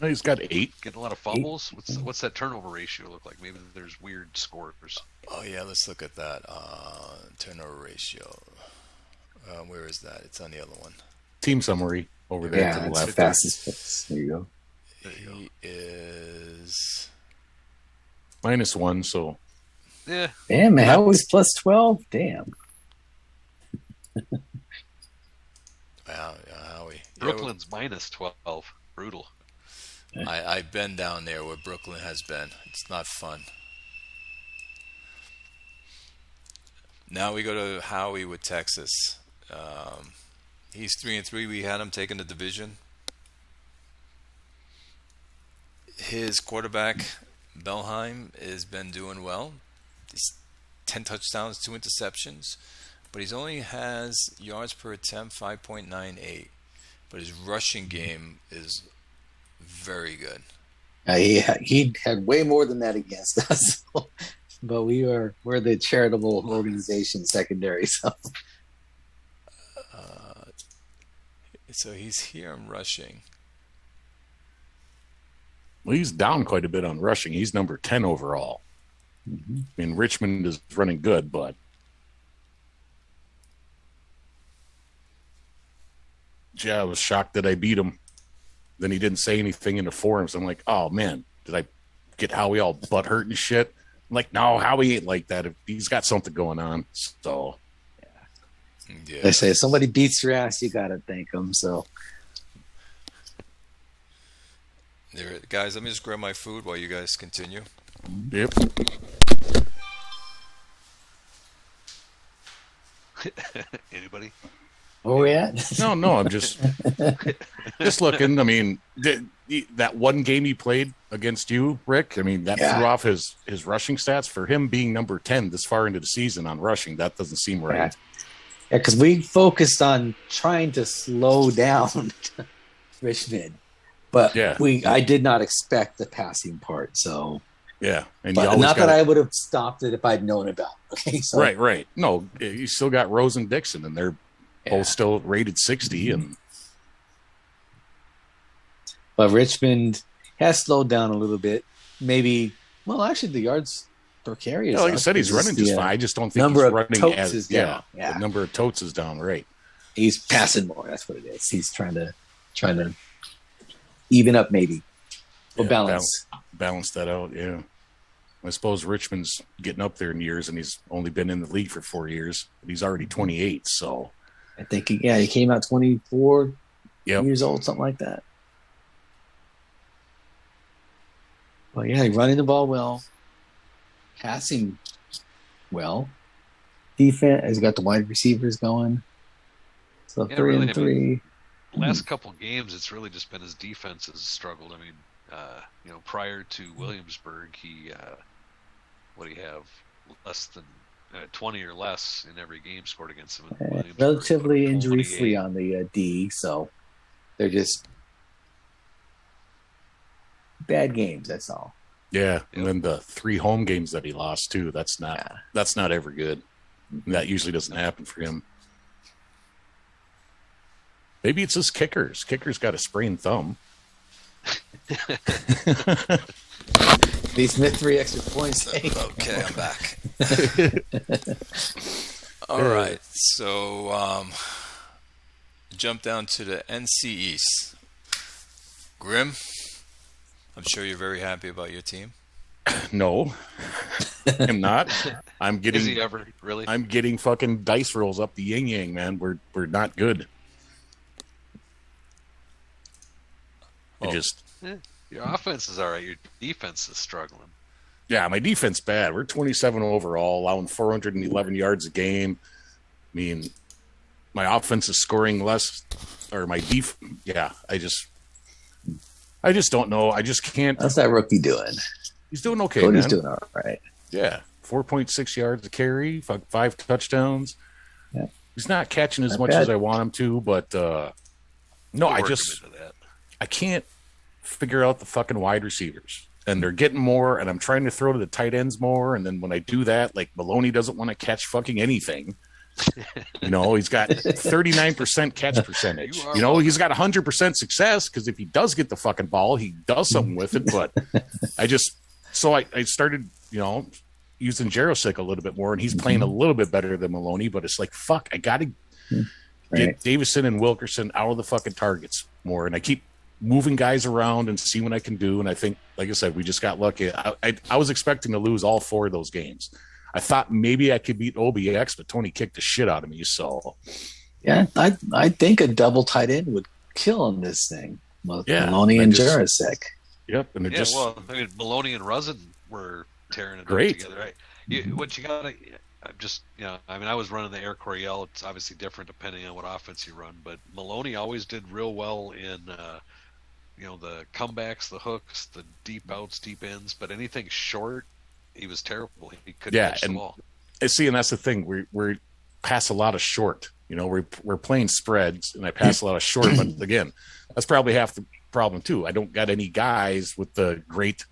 Oh, he's got 8. Getting a lot of fumbles. What's that turnover ratio look like? Maybe there's weird scores. Oh yeah, let's look at that turnover ratio. Where is that? It's on the other one. Team summary over there Yeah, to the it's left. fastest place. There you go. He is. -1, so Yeah. Damn, man, Howie's plus 12? Damn. Wow, Howie. Brooklyn's -12. Brutal. I've been down there where Brooklyn has been. It's not fun. Now we go to Howie with Texas. He's 3-3. We had him taking the division. His quarterback Belheim has been doing well. He's 10 touchdowns, 2 interceptions, but he's only has yards per attempt 5.98. But his rushing game is very good. He had way more than that against us. But we're the charitable organization secondary, so So he's here in rushing. well, he's down quite a bit on rushing. He's number 10 overall. Mm-hmm. I mean, Richmond is running good, but yeah, I was shocked that I beat him. Then he didn't say anything in the forums. I'm like, oh man, did I get Howie all butthurt and shit? I'm like, no, Howie ain't like that. He's got something going on. So Yeah. they say if somebody beats your ass, you gotta thank them. So There, guys, let me just grab my food while you guys continue. yep. Anybody? where we at? No, I'm just looking. I mean, that one game he played against you, Rick. I mean, that Yeah. threw off his rushing stats for him being number 10 this far into the season on rushing. That doesn't seem right. Yeah, because we focused on trying to slow down Richmond, but Yeah. I did not expect the passing part. So, Yeah, and you but always not got that I would have stopped it if I'd known about it. Okay, so right. No, you still got Rose and Dixon, and they're yeah. both still rated 60. And But Richmond has slowed down a little bit. Maybe, well, actually, the yards per carry is like I up. said, he's It's running just fine. I just don't think number he's of running totes as is down. Yeah. The number of totes is down. Right. He's passing more. That's what it is. He's trying to even up, maybe, or Yeah, balance that out. Yeah. I suppose Richmond's getting up there in years, and he's only been in the league for 4 years. But he's already 28. So I think, he came out 24 Yep. years old, something like that. Well, yeah, he's running the ball well, passing well. Defense has got the wide receivers going. So Yeah, 3 really, and 3. Last couple games, it's really just been his defense has struggled. I mean, prior to Williamsburg, what do you have? Less than 20 or less in every game scored against him. in Williamsburg. Relatively About injury free 28. on the D, so they're just bad games. That's all. Yeah, and then the 3 home games that he lost too. That's not ever good. That usually doesn't happen for him. Maybe it's his kickers. Kicker's got a sprained thumb. Lee Smith 3 extra points. Hey. Okay, I'm back. All right, so jump down to the NC East. Grim, I'm sure you're very happy about your team. No, I'm not. I'm Is getting. he ever really? I'm getting fucking dice rolls up the yin yang, man. We're not good. Oh. Your offense is all right. Your defense is struggling. Yeah, my defense bad. We're 27 overall, allowing 411 yards a game. I mean, my offense is scoring less, or my Yeah, I just don't know. I just can't. How's that rookie doing? He's doing okay. Cody's man. doing all right. Yeah, 4.6 yards a carry, 5 touchdowns. Yeah. He's not catching as Not much bad. as I want him to, but no, We'll work him into that. I can't figure out the fucking wide receivers. And they're getting more, and I'm trying to throw to the tight ends more. And then when I do that, like Maloney doesn't want to catch fucking anything. He's got 39% catch percentage. You are He's got 100% success because if he does get the fucking ball, he does something with it. But I started, using Jarosik a little bit more, and he's playing a little bit better than Maloney. But it's like, fuck, I got to get Davison and Wilkerson out of the fucking targets more. And I keep moving guys around and see what I can do. And I think, like I said, we just got lucky. I was expecting to lose all 4 of those games. I thought maybe I could beat OBX, but Tony kicked the shit out of me. So, yeah, I think a double tight end would kill on this thing. Maloney and Jarosik. Yep, and Maloney and Rusin were tearing it great together. Right? What you gotta, I was running the Air Coryell. It's obviously different depending on what offense you run, but Maloney always did real well in, the comebacks, the hooks, the deep outs, deep ends. But anything short, he was terrible. He couldn't catch the ball. See, and that's the thing. We pass a lot of short. We're playing spreads, and I pass a lot of short. But again, that's probably half the problem too. I don't got any guys with the great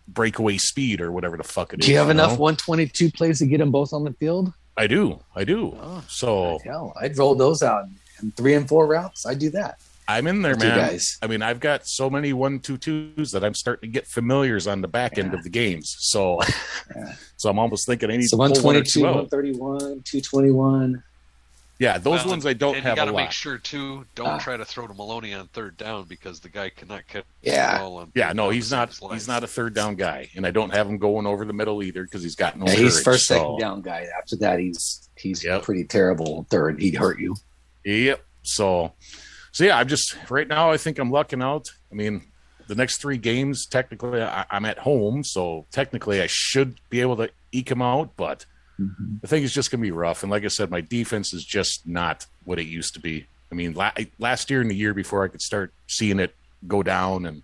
breakaway speed or whatever the fuck it is. Do you have enough 122 plays to get them both on the field? I do. Oh, so hell, I'd roll those out in 3 and 4 routes. I'd do that. I'm in there, man. Guys. I mean, I've got so many 1-2-2s that I'm starting to get familiars on the back end of the games. So, so I'm almost thinking I need 122, 131, 221. Yeah, those ones I don't have a lot. You got to make sure too. Don't try to throw to Maloney on 3rd down because the guy cannot catch the ball. No, he's not. He's not a 3rd down guy, and I don't have him going over the middle either because he's got no. Yeah, he's first, second down guy. After that, he's pretty terrible. 3rd, he'd hurt you. Yep. So yeah, I'm just right now. I think I'm lucking out. I mean, the next 3 games, technically, I'm at home, so technically, I should be able to eke him out, but. I think it's just going to be rough. And like I said, my defense is just not what it used to be. I mean, last year and the year before I could start seeing it go down and,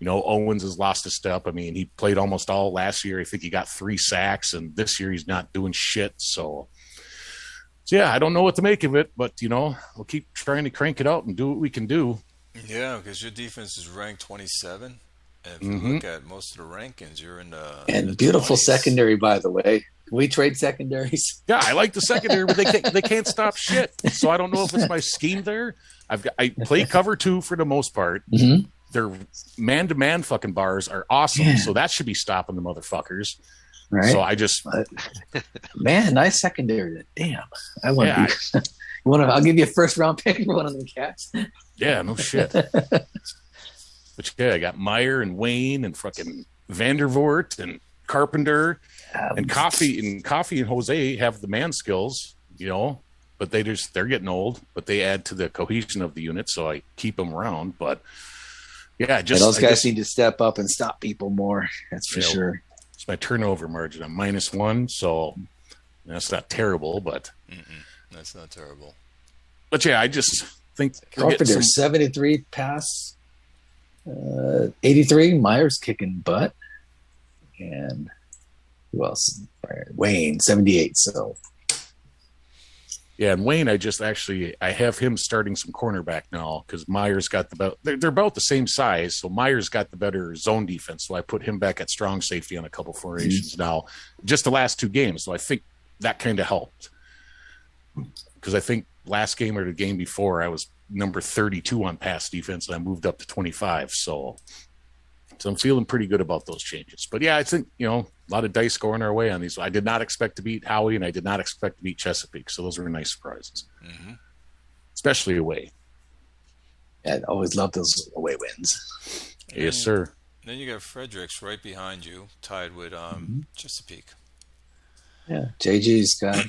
Owens has lost a step. I mean, he played almost all last year. I think he got 3 sacks, and this year he's not doing shit. So yeah, I don't know what to make of it, but, we'll keep trying to crank it out and do what we can do. Yeah, because your defense is ranked 27. And if you look at most of the rankings, you're in the beautiful 20s. Secondary, by the way. Can we trade secondaries? Yeah, I like the secondary, but they can't stop shit. So I don't know if it's my scheme there. I play cover 2 for the most part. Mm-hmm. Their man-to-man fucking bars are awesome, so that should be stopping the motherfuckers. Right. So I just man, nice secondary. Damn, I want to be. I'll give you a 1st round pick for one of them cats. Yeah, no shit. But yeah, I got Meyer and Wayne and fucking Vandervoort and Carpenter. And Coffee and Jose have the man skills, but they're getting old, but they add to the cohesion of the unit, so I keep them around. But those guys need to step up and stop people more. That's for sure. It's my turnover margin. I'm -1, so that's not terrible, but that's not terrible. But yeah, I just think Carpenter 73 pass, 83. Myers kicking butt, and. Who else? Wayne, 78. So, yeah, and Wayne, I have him starting some cornerback now because Myers got they're about the same size, so Myers got the better zone defense. So I put him back at strong safety on a couple formations now, just the last 2 games. So I think that kind of helped because I think last game or the game before I was number 32 on pass defense, and I moved up to 25. So I'm feeling pretty good about those changes. But yeah, I think, a lot of dice going our way on these. I did not expect to beat Howie, and I did not expect to beat Chesapeake. So those were nice surprises, especially away. Yeah, I always love those away wins. Yes, sir. Then you got Fredericks right behind you, tied with Chesapeake. Yeah, JG's got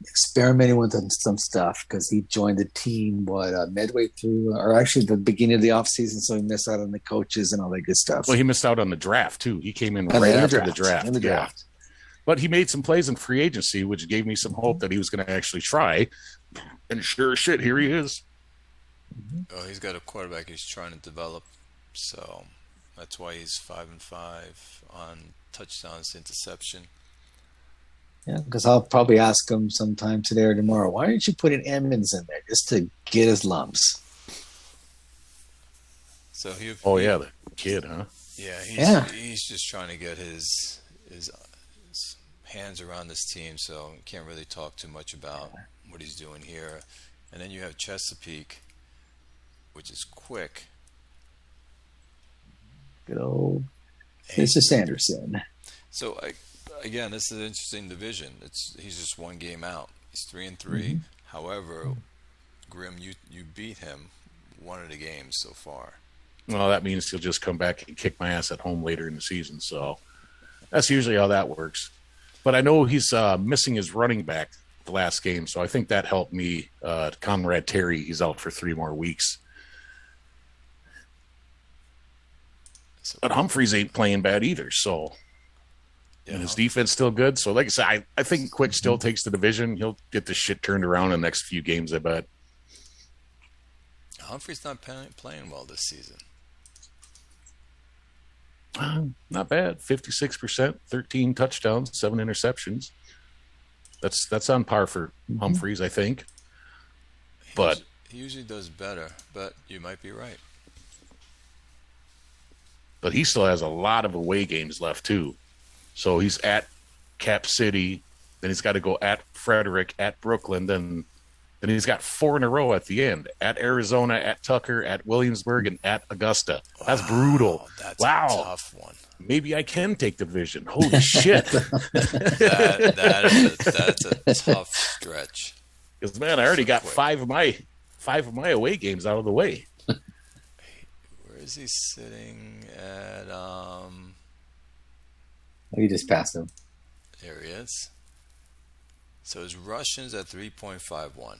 experimenting with some stuff because he joined the team midway through, or actually the beginning of the offseason, so he missed out on the coaches and all that good stuff. Well, he missed out on the draft too. He came in right after the draft. In the draft. But he made some plays in free agency, which gave me some hope that he was going to actually try. And sure as shit, here he is. Oh, he's got a quarterback he's trying to develop, so that's why he's 5-5 on touchdowns to interception. Yeah, because I'll probably ask him sometime today or tomorrow, why aren't you putting Emmons in there just to get his lumps? So the kid, huh? Yeah, he's just trying to get his hands around this team, so can't really talk too much about what he's doing here. And then you have Chesapeake, which is quick. Good old Hey, Mr. Sanderson. so again, this is an interesting division. He's just one game out. He's 3-3. However, Grim, you beat him one of the games so far. Well, that means he'll just come back and kick my ass at home later in the season. So that's usually how that works. But I know he's missing his running back the last game, so I think that helped me. Conrad Terry, he's out for 3 more weeks. So, But Humphreys ain't playing bad either, so yeah, and his defense still good. So like I said, I think Quick still takes the division. He'll get this shit turned around in the next few games, I bet. Humphrey's not playing well this season. Not bad. 56%, 13 touchdowns, 7 interceptions. That's on par for Humphreys, I think. But He usually does better, but you might be right. But he still has a lot of away games left, too. So he's at Cap City, then he's got to go at Frederick, at Brooklyn, then he's got 4 in a row at the end. At Arizona, at Tucker, at Williamsburg, and at Augusta. That's brutal. That's Wow. a tough one. Maybe I can take the division. Holy shit. That's a tough stretch. Because, man, I already got 5 of my away games out of the way. Where is he sitting at? You just passed him. There he is. So his Russians at 3.51.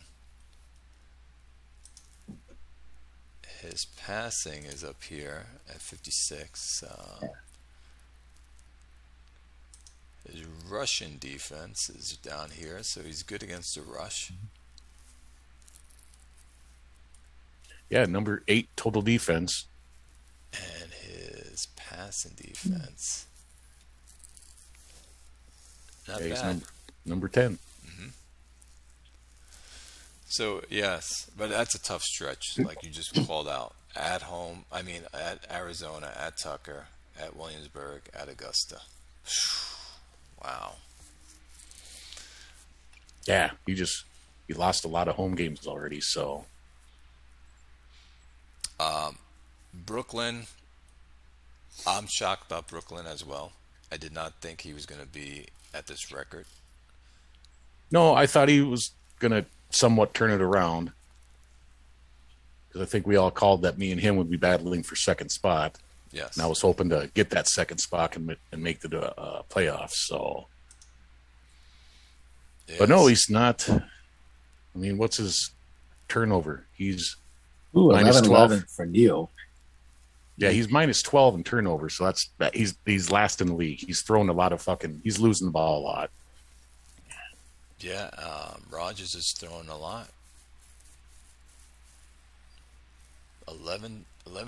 His passing is up here at 56. His Russian defense is down here, so he's good against the rush. Yeah, number 8 total defense. And his passing defense, not Yeah, he's bad. number 10. So yes, but that's a tough stretch, like you just called out. At home, at Arizona, at Tucker, at Williamsburg, at Augusta. Wow. Yeah, he lost a lot of home games already, so. Brooklyn, I'm shocked about Brooklyn as well. I did not think he was going to be at this record. No, I thought he was going to somewhat turn it around. Because I think we all called that me and him would be battling for second spot. Yes. And I was hoping to get that second spot and make the playoffs. So, Yes. But no, he's not. I mean, what's his turnover? He's Ooh, minus 11 for Neil. Yeah, he's minus 12 in turnover, so he's last in the league. He's throwing a lot of he's losing the ball a lot. Yeah, Rogers is throwing a lot. 11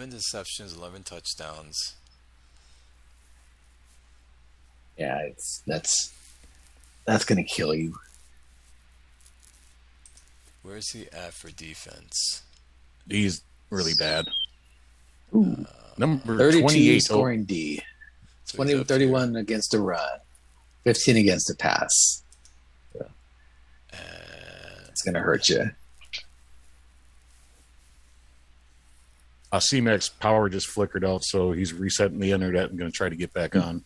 deceptions, 11 touchdowns. Yeah, that's going to kill you. Where's he at for defense? He's really bad. Ooh, Number 32 28 scoring D. So 20 he's up 31 against the run. 15 against the pass. here. It's going to hurt you. C-Mac's power just flickered out, so he's resetting the internet and going to try to get back on.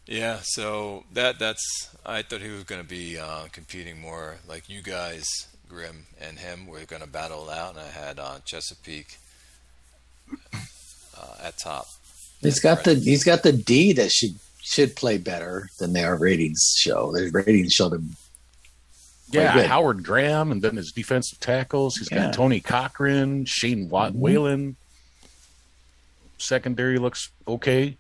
Yeah, so that's I thought he was going to be competing more like you guys, Grim and him. We're going to battle it out, and I had Chesapeake at top. He's got the D that should play better than their ratings show. Their ratings showed him. Yeah, good. Howard Graham, and then his defensive tackles. He's got Tony Cochran, Shane Whalen. Secondary looks okay.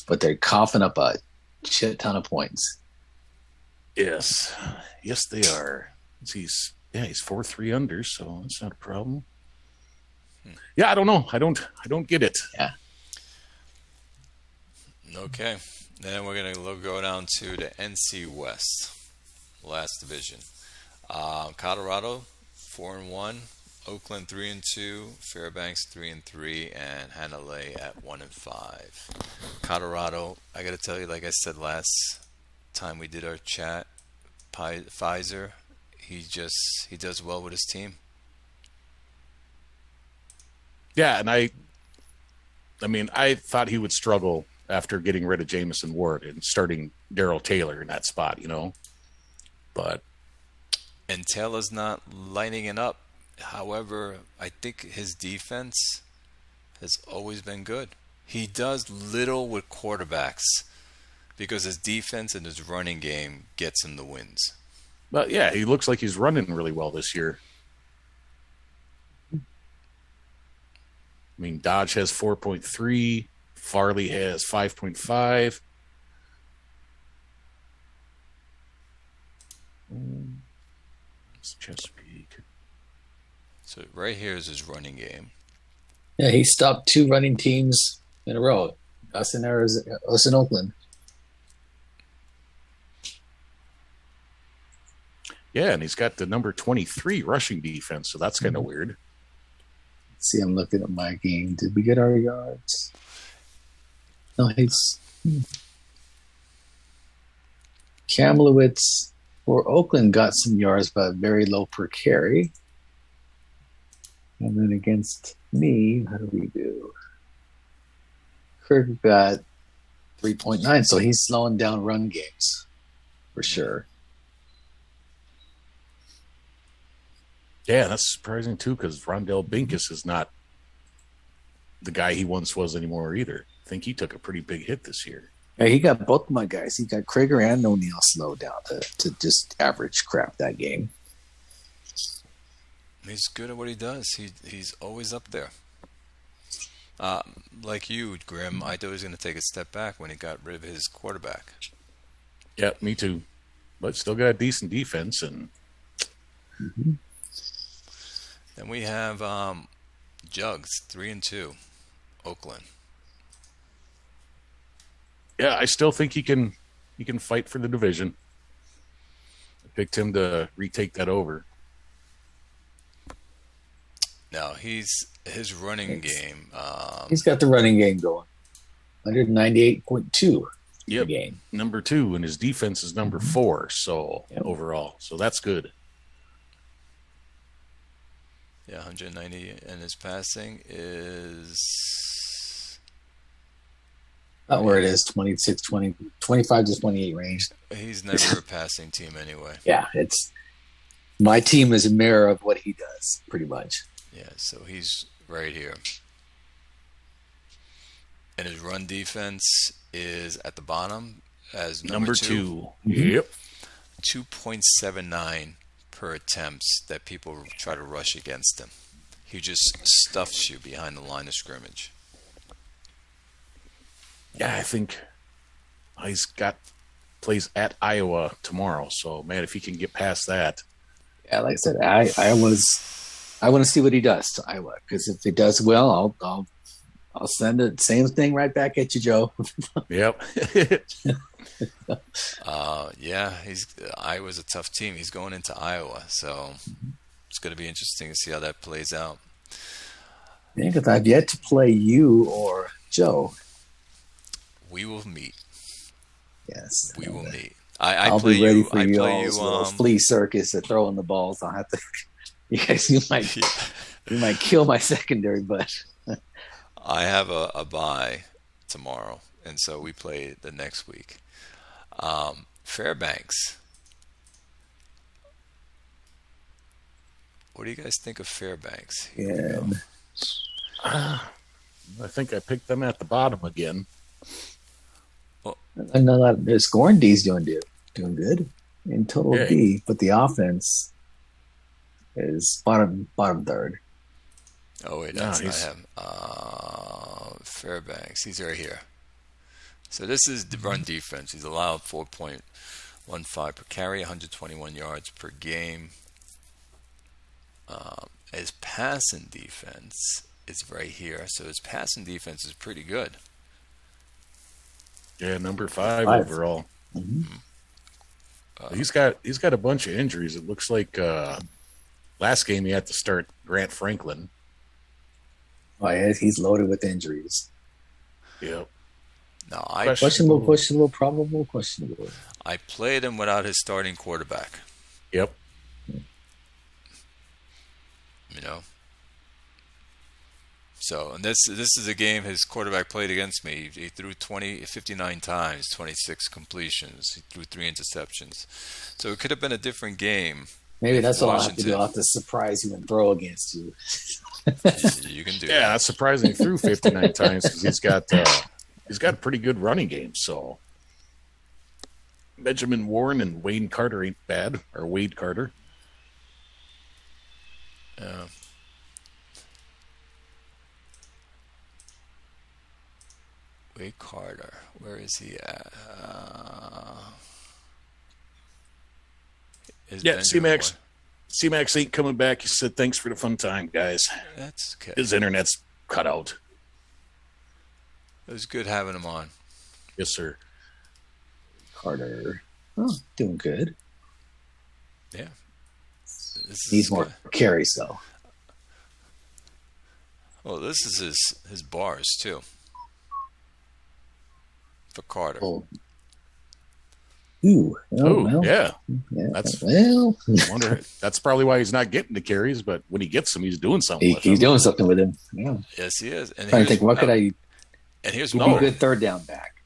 But they're coughing up a shit ton of points. Yes, they are. He's 4-3 under, so that's not a problem. Yeah, I don't know. I don't get it. Yeah. Okay, then we're going to go down to the NC West, last division. Colorado 4-1, Oakland 3-2, Fairbanks 3-3, and Hanalei at 1-5. Colorado, I got to tell you, like I said last time we did our chat, Pfizer, he does well with his team. Yeah, and I mean, I thought he would struggle after getting rid of Jamison Ward and starting Daryl Taylor in that spot, But And Taylor's not lining it up. However, I think his defense has always been good. He does little with quarterbacks because his defense and his running game gets him the wins. But yeah, he looks like he's running really well this year. I mean, Dodge has 4.3, Farley has 5.5. It's Chesapeake. So right here is his running game. Yeah, he stopped 2 running teams in a row. Us in Oakland. Yeah, and he's got the number 23 rushing defense, so that's kind of weird. See, I'm looking at my game. Did we get our yards? No, he's Kamlowitz for Oakland got some yards, but very low per carry. And then against me, how do we do? Kirk got 3.9, so he's slowing down run games for sure. Yeah, that's surprising too, because Rondell Binkus is not the guy he once was anymore either. I think he took a pretty big hit this year. Yeah, he got both my guys. He got Krieger and O'Neal slowed down to just average crap that game. He's good at what he does. He's always up there. Like you, Grim, I thought he was going to take a step back when he got rid of his quarterback. Yeah, me too. But still got a decent defense. And Then we have Jugs, 3-2, Oakland. yeah, I still think he can fight for the division. I picked him to retake that over. Now his running game. He's got the running game going. 198.2 Yep, game. number 2, and his defense is number 4. So overall, so that's good. Yeah, 190, and his passing is Not where it is, 26, 20, 25 to 28 range. he's never a passing team anyway. Yeah, it's my team is a mirror of what he does, pretty much. Yeah, so he's right here. And his run defense is at the bottom as number 2. Yep. 2.79 per attempts that people try to rush against him. He just stuffs you behind the line of scrimmage. Yeah, I think he's plays at Iowa tomorrow. So man, if he can get past that. Yeah, like I said, I want to see what he does to Iowa, because if he does well, I'll send the same thing right back at you, Joe. Yep. Yeah, Iowa's a tough team. He's going into Iowa, so it's going to be interesting to see how that plays out. Because I've yet to play you or Joe. We will meet. Yes, We will meet. I'll I'll play be ready you. for I you play all's you. little flea circus of throwing the balls. I'll have to. You guys, you might kill my secondary, but I have a bye tomorrow, and so we play the next week. Fairbanks. What do you guys think of Fairbanks? Here we go. I think I picked them at the bottom again. I know that the scoring D's doing good in total Yeah. D, but the offense is bottom third. Oh wait, No, that's he's- I have Fairbanks. He's right here. So this is the run defense. He's allowed 4.15 per carry, 121 yards per game. His passing defense is right here. So his passing defense is pretty good. Yeah, number 5 5. overall. Mm-hmm. He's got a bunch of injuries. It looks like last game he had to start Grant Franklin. Oh, yeah, he's loaded with injuries. Yep. No, Questionable, probable, questionable. I played him without his starting quarterback. Yep. You know. So, and this is a game his quarterback played against me. He threw 59 times, 26 completions. He threw 3 interceptions. So it could have been a different game. Maybe that's all I have to do. I'll have to surprise you and throw against you. You can do Yeah, that. that's surprising. He threw 59 times because he's got a pretty good running game. So Benjamin Warren and Wayne Carter ain't bad, or Wade Carter. Yeah. Wade Carter, where is he at? C-Max. C-Max ain't coming back. He said, thanks for the fun time, guys. That's okay. His internet's cut out. It was good having him on. Yes, sir. Carter. Oh, doing good. Yeah. Needs more carries, though. Well, this is his bars, too. For Carter. Oh. Ooh. Oh, well. Yeah. That's wonder, that's probably why he's not getting the carries, but when he gets them, he's doing something with them. He's doing something with him. Yeah. Yes, he is. And trying to think, what could I... And here's a good third down back.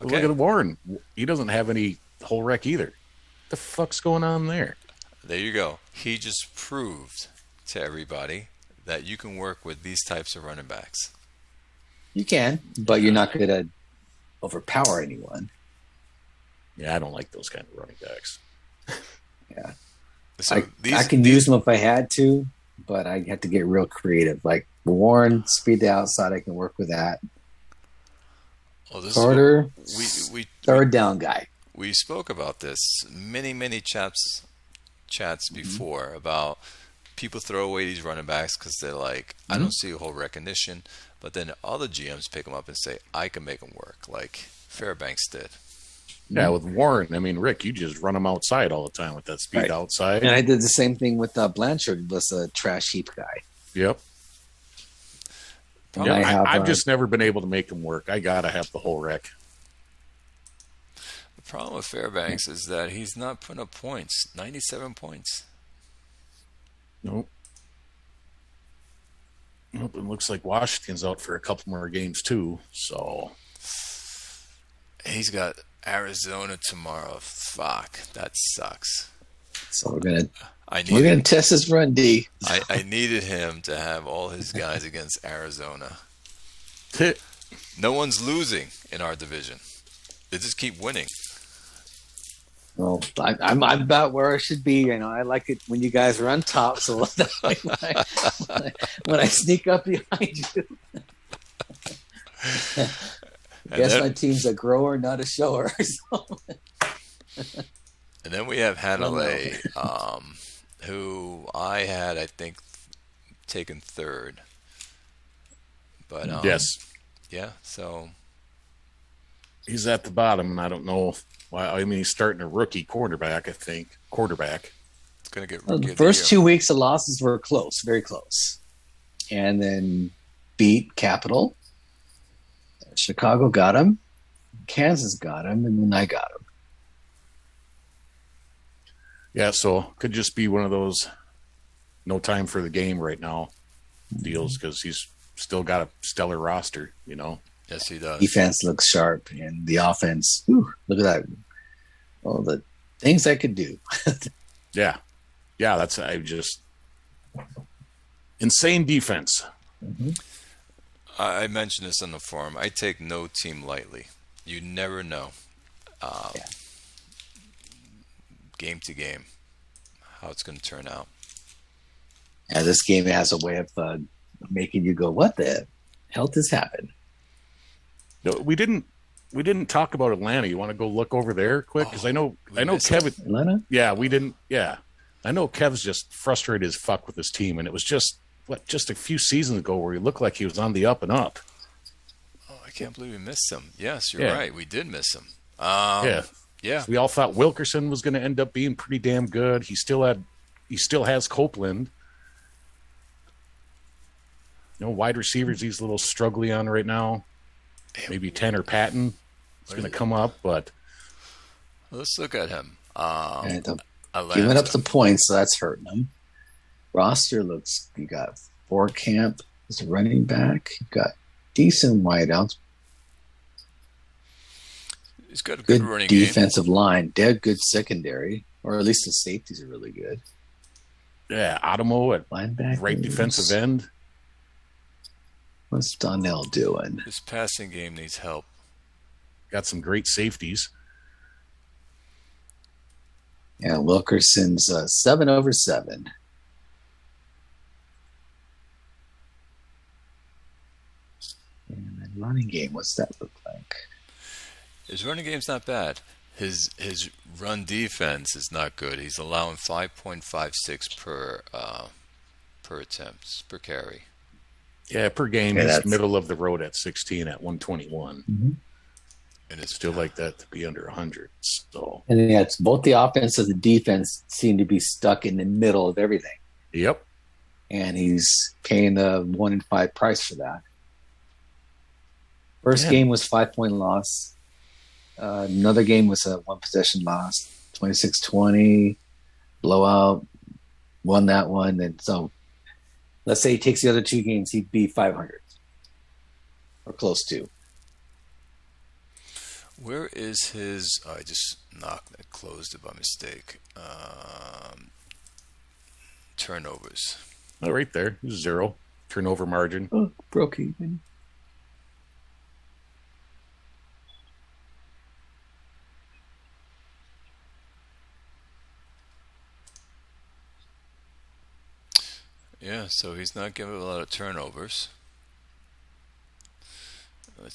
Okay. Look at Warren. He doesn't have any whole wreck either. What the fuck's going on there? There you go. He just proved to everybody that you can work with these types of running backs. You can, but you're not going to overpower anyone. Yeah, I don't like those kind of running backs. Yeah. So I can use them if I had to, but I have to get real creative. Like Warren, speed to outside, I can work with that. Well, this Carter, we third down guy. We spoke about this many chats before about people throw away these running backs because they're like, I don't see a whole recognition. But then other GMs pick them up and say, I can make them work, like Fairbanks did. Yeah, with Warren, I mean, Rick, you just run him outside all the time with that speed outside. And I did the same thing with Blanchard, was a trash heap guy. Yep. Yeah, I've just never been able to make him work. I got to have the whole wreck. The problem with Fairbanks is that he's not putting up points. 97 points. Nope. It looks like Washington's out for a couple more games too. So he's got Arizona tomorrow. Fuck, that sucks. So we're gonna test his run D. I needed him to have all his guys against Arizona. No one's losing in our division. They just keep winning. Well, I'm about where I should be. You know, I like it when you guys are on top. So when I sneak up behind you, I guess my team's a grower, not a shower. So. And then we have Hanalei, who I had, I think, taken third. But yes, yeah. So he's at the bottom, and I don't know. I mean, he's starting a rookie quarterback, I think. It's going to get rookie the first 2 weeks of losses were close, very close. And then beat Capital. Chicago got him. Kansas got him. And then I got him. Yeah, so could just be one of those no time for the game right now deals because he's still got a stellar roster, you know. Yes, he does. Defense looks sharp, and the offense, look at that. All the things I could do. Yeah, that's insane defense. Mm-hmm. I mentioned this on the forum. I take no team lightly. You never know, game to game, how it's going to turn out. Yeah, this game has a way of making you go, "What the hell just happened?" No, we didn't talk about Atlanta. You want to go look over there quick? Because I know Kevin. Atlanta? Yeah, we didn't. Yeah, I know Kev's just frustrated as fuck with his team, and it was just a few seasons ago where he looked like he was on the up and up. Oh, I can't believe we missed him. Yes, you're right. We did miss him. Yeah. So we all thought Wilkerson was going to end up being pretty damn good. He still had he still has Copeland. Wide receivers he's a little struggling on right now. Maybe Tanner Patton is going to come up, but let's look at him. Giving up the points, so that's hurting him. Roster looks, you got Camp as a running back. You got decent wideouts. He's got a good running defensive line. Dead good secondary, or at least the safeties are really good. Yeah, Adamo at linebacker, right defensive end. What's Donnell doing? His passing game needs help. Got some great safeties. Yeah, Wilkerson's 7/7. And then running game, what's that look like? His running game's not bad. His run defense is not good. He's allowing 5.56 per attempts per carry. Yeah, per game he's middle of the road at 16 at 121. Mm-hmm. And it's still like that to be under 100. So, and yeah, it's both the offense and the defense seem to be stuck in the middle of everything. Yep. And he's paying the 1-5 price for that. First game was 5-point loss. Another game was a 1-possession loss, 26-20, blowout, won that one. And so let's say he takes the other two games, he'd be 500 or close to. Where is his? I just closed it by mistake. Turnovers. Oh, right there, 0 turnover margin. Oh, broke even. Yeah, so he's not giving a lot of turnovers.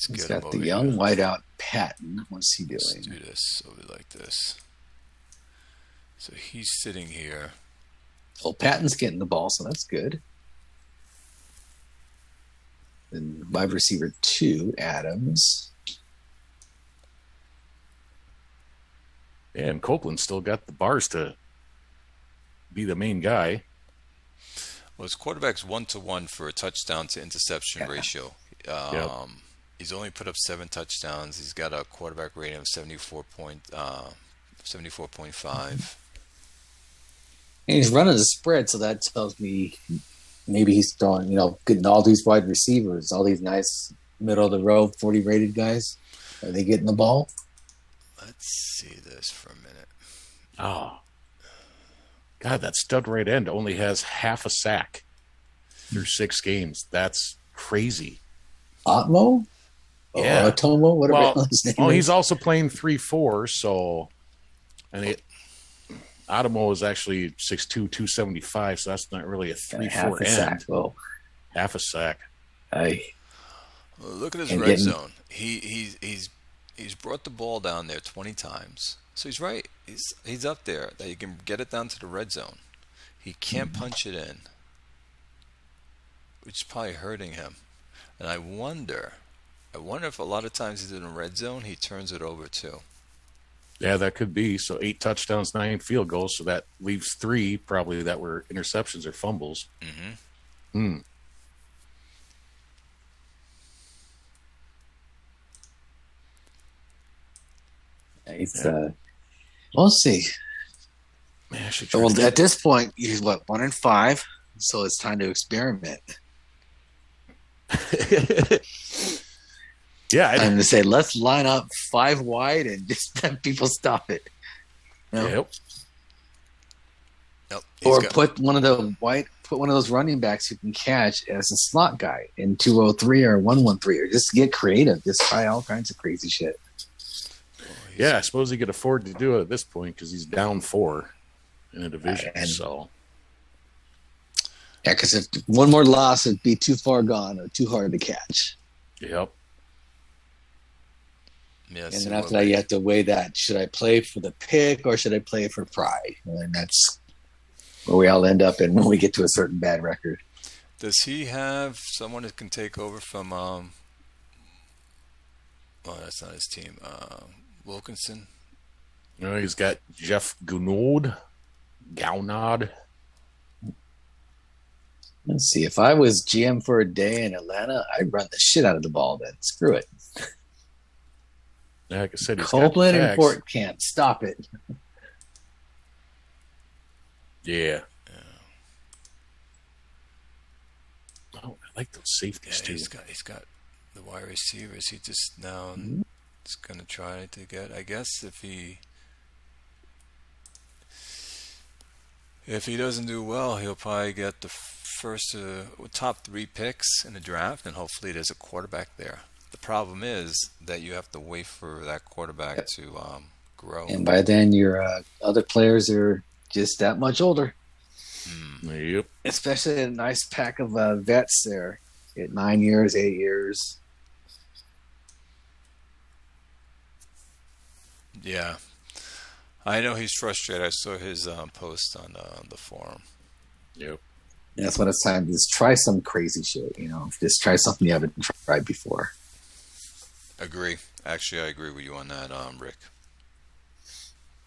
He's got the young wideout Patton. What's he doing? Let's do this over like this. So he's sitting here. Well, Patton's getting the ball, so that's good. Then wide receiver 2, Adams. And Copeland still got the bars to be the main guy. Well, his quarterback's 1-to-1 for a touchdown to interception ratio. He's only put up 7 touchdowns. He's got a quarterback rating of 74.5. And he's running the spread, so that tells me maybe he's throwing, getting all these wide receivers, all these nice middle of the road 40 rated guys. Are they getting the ball? Let's see this for a minute. Oh, God, that stud right end only has half a sack through 6 games. That's crazy. Otmo? Yeah. Otomo? Whatever his name is. He's also playing 3-4, so... And Adamo is actually 6'2", 275, so that's not really a 3-4 end. Half a sack. Well, look at his red zone. He's brought the ball down there 20 times. So he's right. He's up there that you can get it down to the red zone. He can't punch it in, which is probably hurting him. And I wonder if a lot of times he's in the red zone, he turns it over too. Yeah, that could be. So 8 touchdowns, 9 field goals. So that leaves 3 probably that were interceptions or fumbles. Mm-hmm. We'll see. Man, well, at this point, he's 1-5, so it's time to experiment. Yeah, I'm to say let's line up 5 wide and just let people stop it. Yep. Or put one of those running backs who can catch as a slot guy in 203 or 113, or just get creative. Just try all kinds of crazy shit. Yeah, I suppose he could afford to do it at this point because he's down 4 in a division. Yeah, because if one more loss, it'd be too far gone or too hard to catch. Yep. And then after that, you have to weigh that. Should I play for the pick or should I play for pride? And that's where we all end up in when we get to a certain bad record. Does he have someone that can take over from, well, that's not his team, Wilkinson? No, he's got Jeff Gounod. Let's see. If I was GM for a day in Atlanta, I'd run the shit out of the ball then. Screw it. Like I said, Copeland and Fort can't stop it. Yeah. Oh, I like those safeties too. He's got the wide receivers. He just now is going to try to get. I guess if he doesn't do well, he'll probably get the first top 3 picks in the draft, and hopefully there's a quarterback there. The problem is that you have to wait for that quarterback to grow. And by then, your other players are just that much older. Yep. Especially a nice pack of vets there at 9 years, 8 years. Yeah. I know he's frustrated. I saw his post on the forum. Yep. And that's when it's time to just try some crazy shit, Just try something you haven't tried before. Agree. Actually, I agree with you on that, Rick.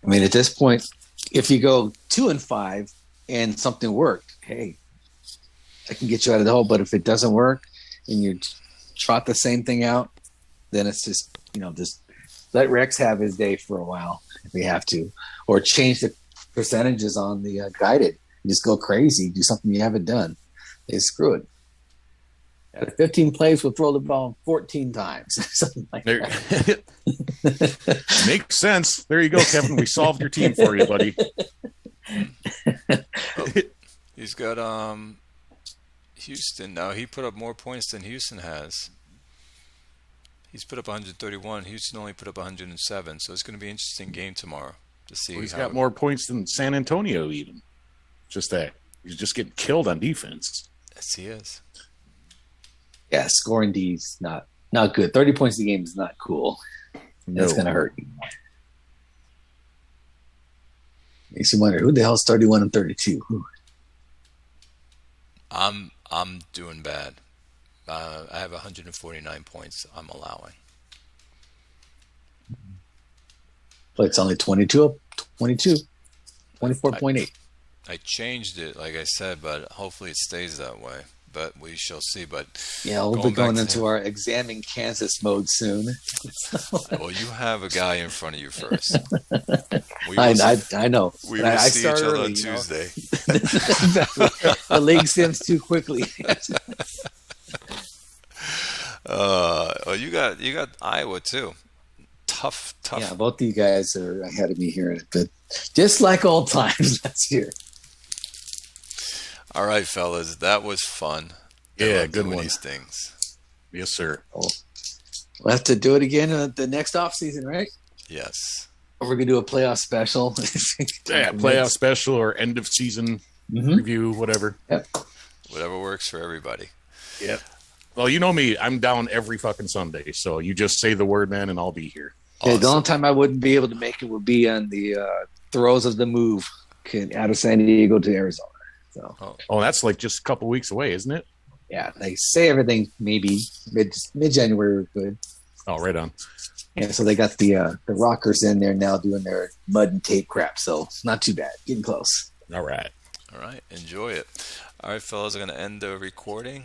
I mean, at this point, if you go 2-5 and something worked, hey, I can get you out of the hole. But if it doesn't work and you trot the same thing out, then it's just, just let Rex have his day for a while if we have to, or change the percentages on the guided. Just go crazy, do something you haven't done. They screw it. Out of 15 plays, we'll throw the ball 14 times, something like that. Makes sense. There you go, Kevin. We solved your team for you, buddy. He's got Houston now. He put up more points than Houston has. He's put up 131. Houston only put up 107. So it's going to be an interesting game tomorrow to see. He's got more points than San Antonio even. Just that he's just getting killed on defense. Yes, he is. Yeah, scoring D's not good. 30 points a game is not cool. That's going to hurt you. Makes you wonder who the hell's 31 and 32. I'm doing bad. I have 149 points I'm allowing. But it's only 24.8. I changed it, like I said, but hopefully it stays that way. But we shall see. But yeah, we'll be going into our examining Kansas mode soon. Well, you have a guy in front of you first. I know. We will see each other on Tuesday. The league sims too quickly. Well, you got Iowa too. Tough. Yeah, both of you guys are ahead of me here, but just like old times last year. All right, fellas, that was fun. Yeah, good one. These things. Yes, sir. We'll have to do it again the next off season, right? Yes. Or we're gonna do a playoff special. Yeah, playoff special or end of season review, whatever. Yep. Whatever works for everybody. Yeah. Well, you know me, I'm down every fucking Sunday, so you just say the word, man, and I'll be here. Awesome. The only time I wouldn't be able to make it would be on the throes of the move out of San Diego to Arizona. So. Oh, that's like just a couple weeks away, isn't it? Yeah, they say everything maybe mid-January we're good. Oh, right on. Yeah, so they got the rockers in there now doing their mud and tape crap, so it's not too bad. Getting close. All right. Enjoy it. All right, fellas, I'm going to end the recording.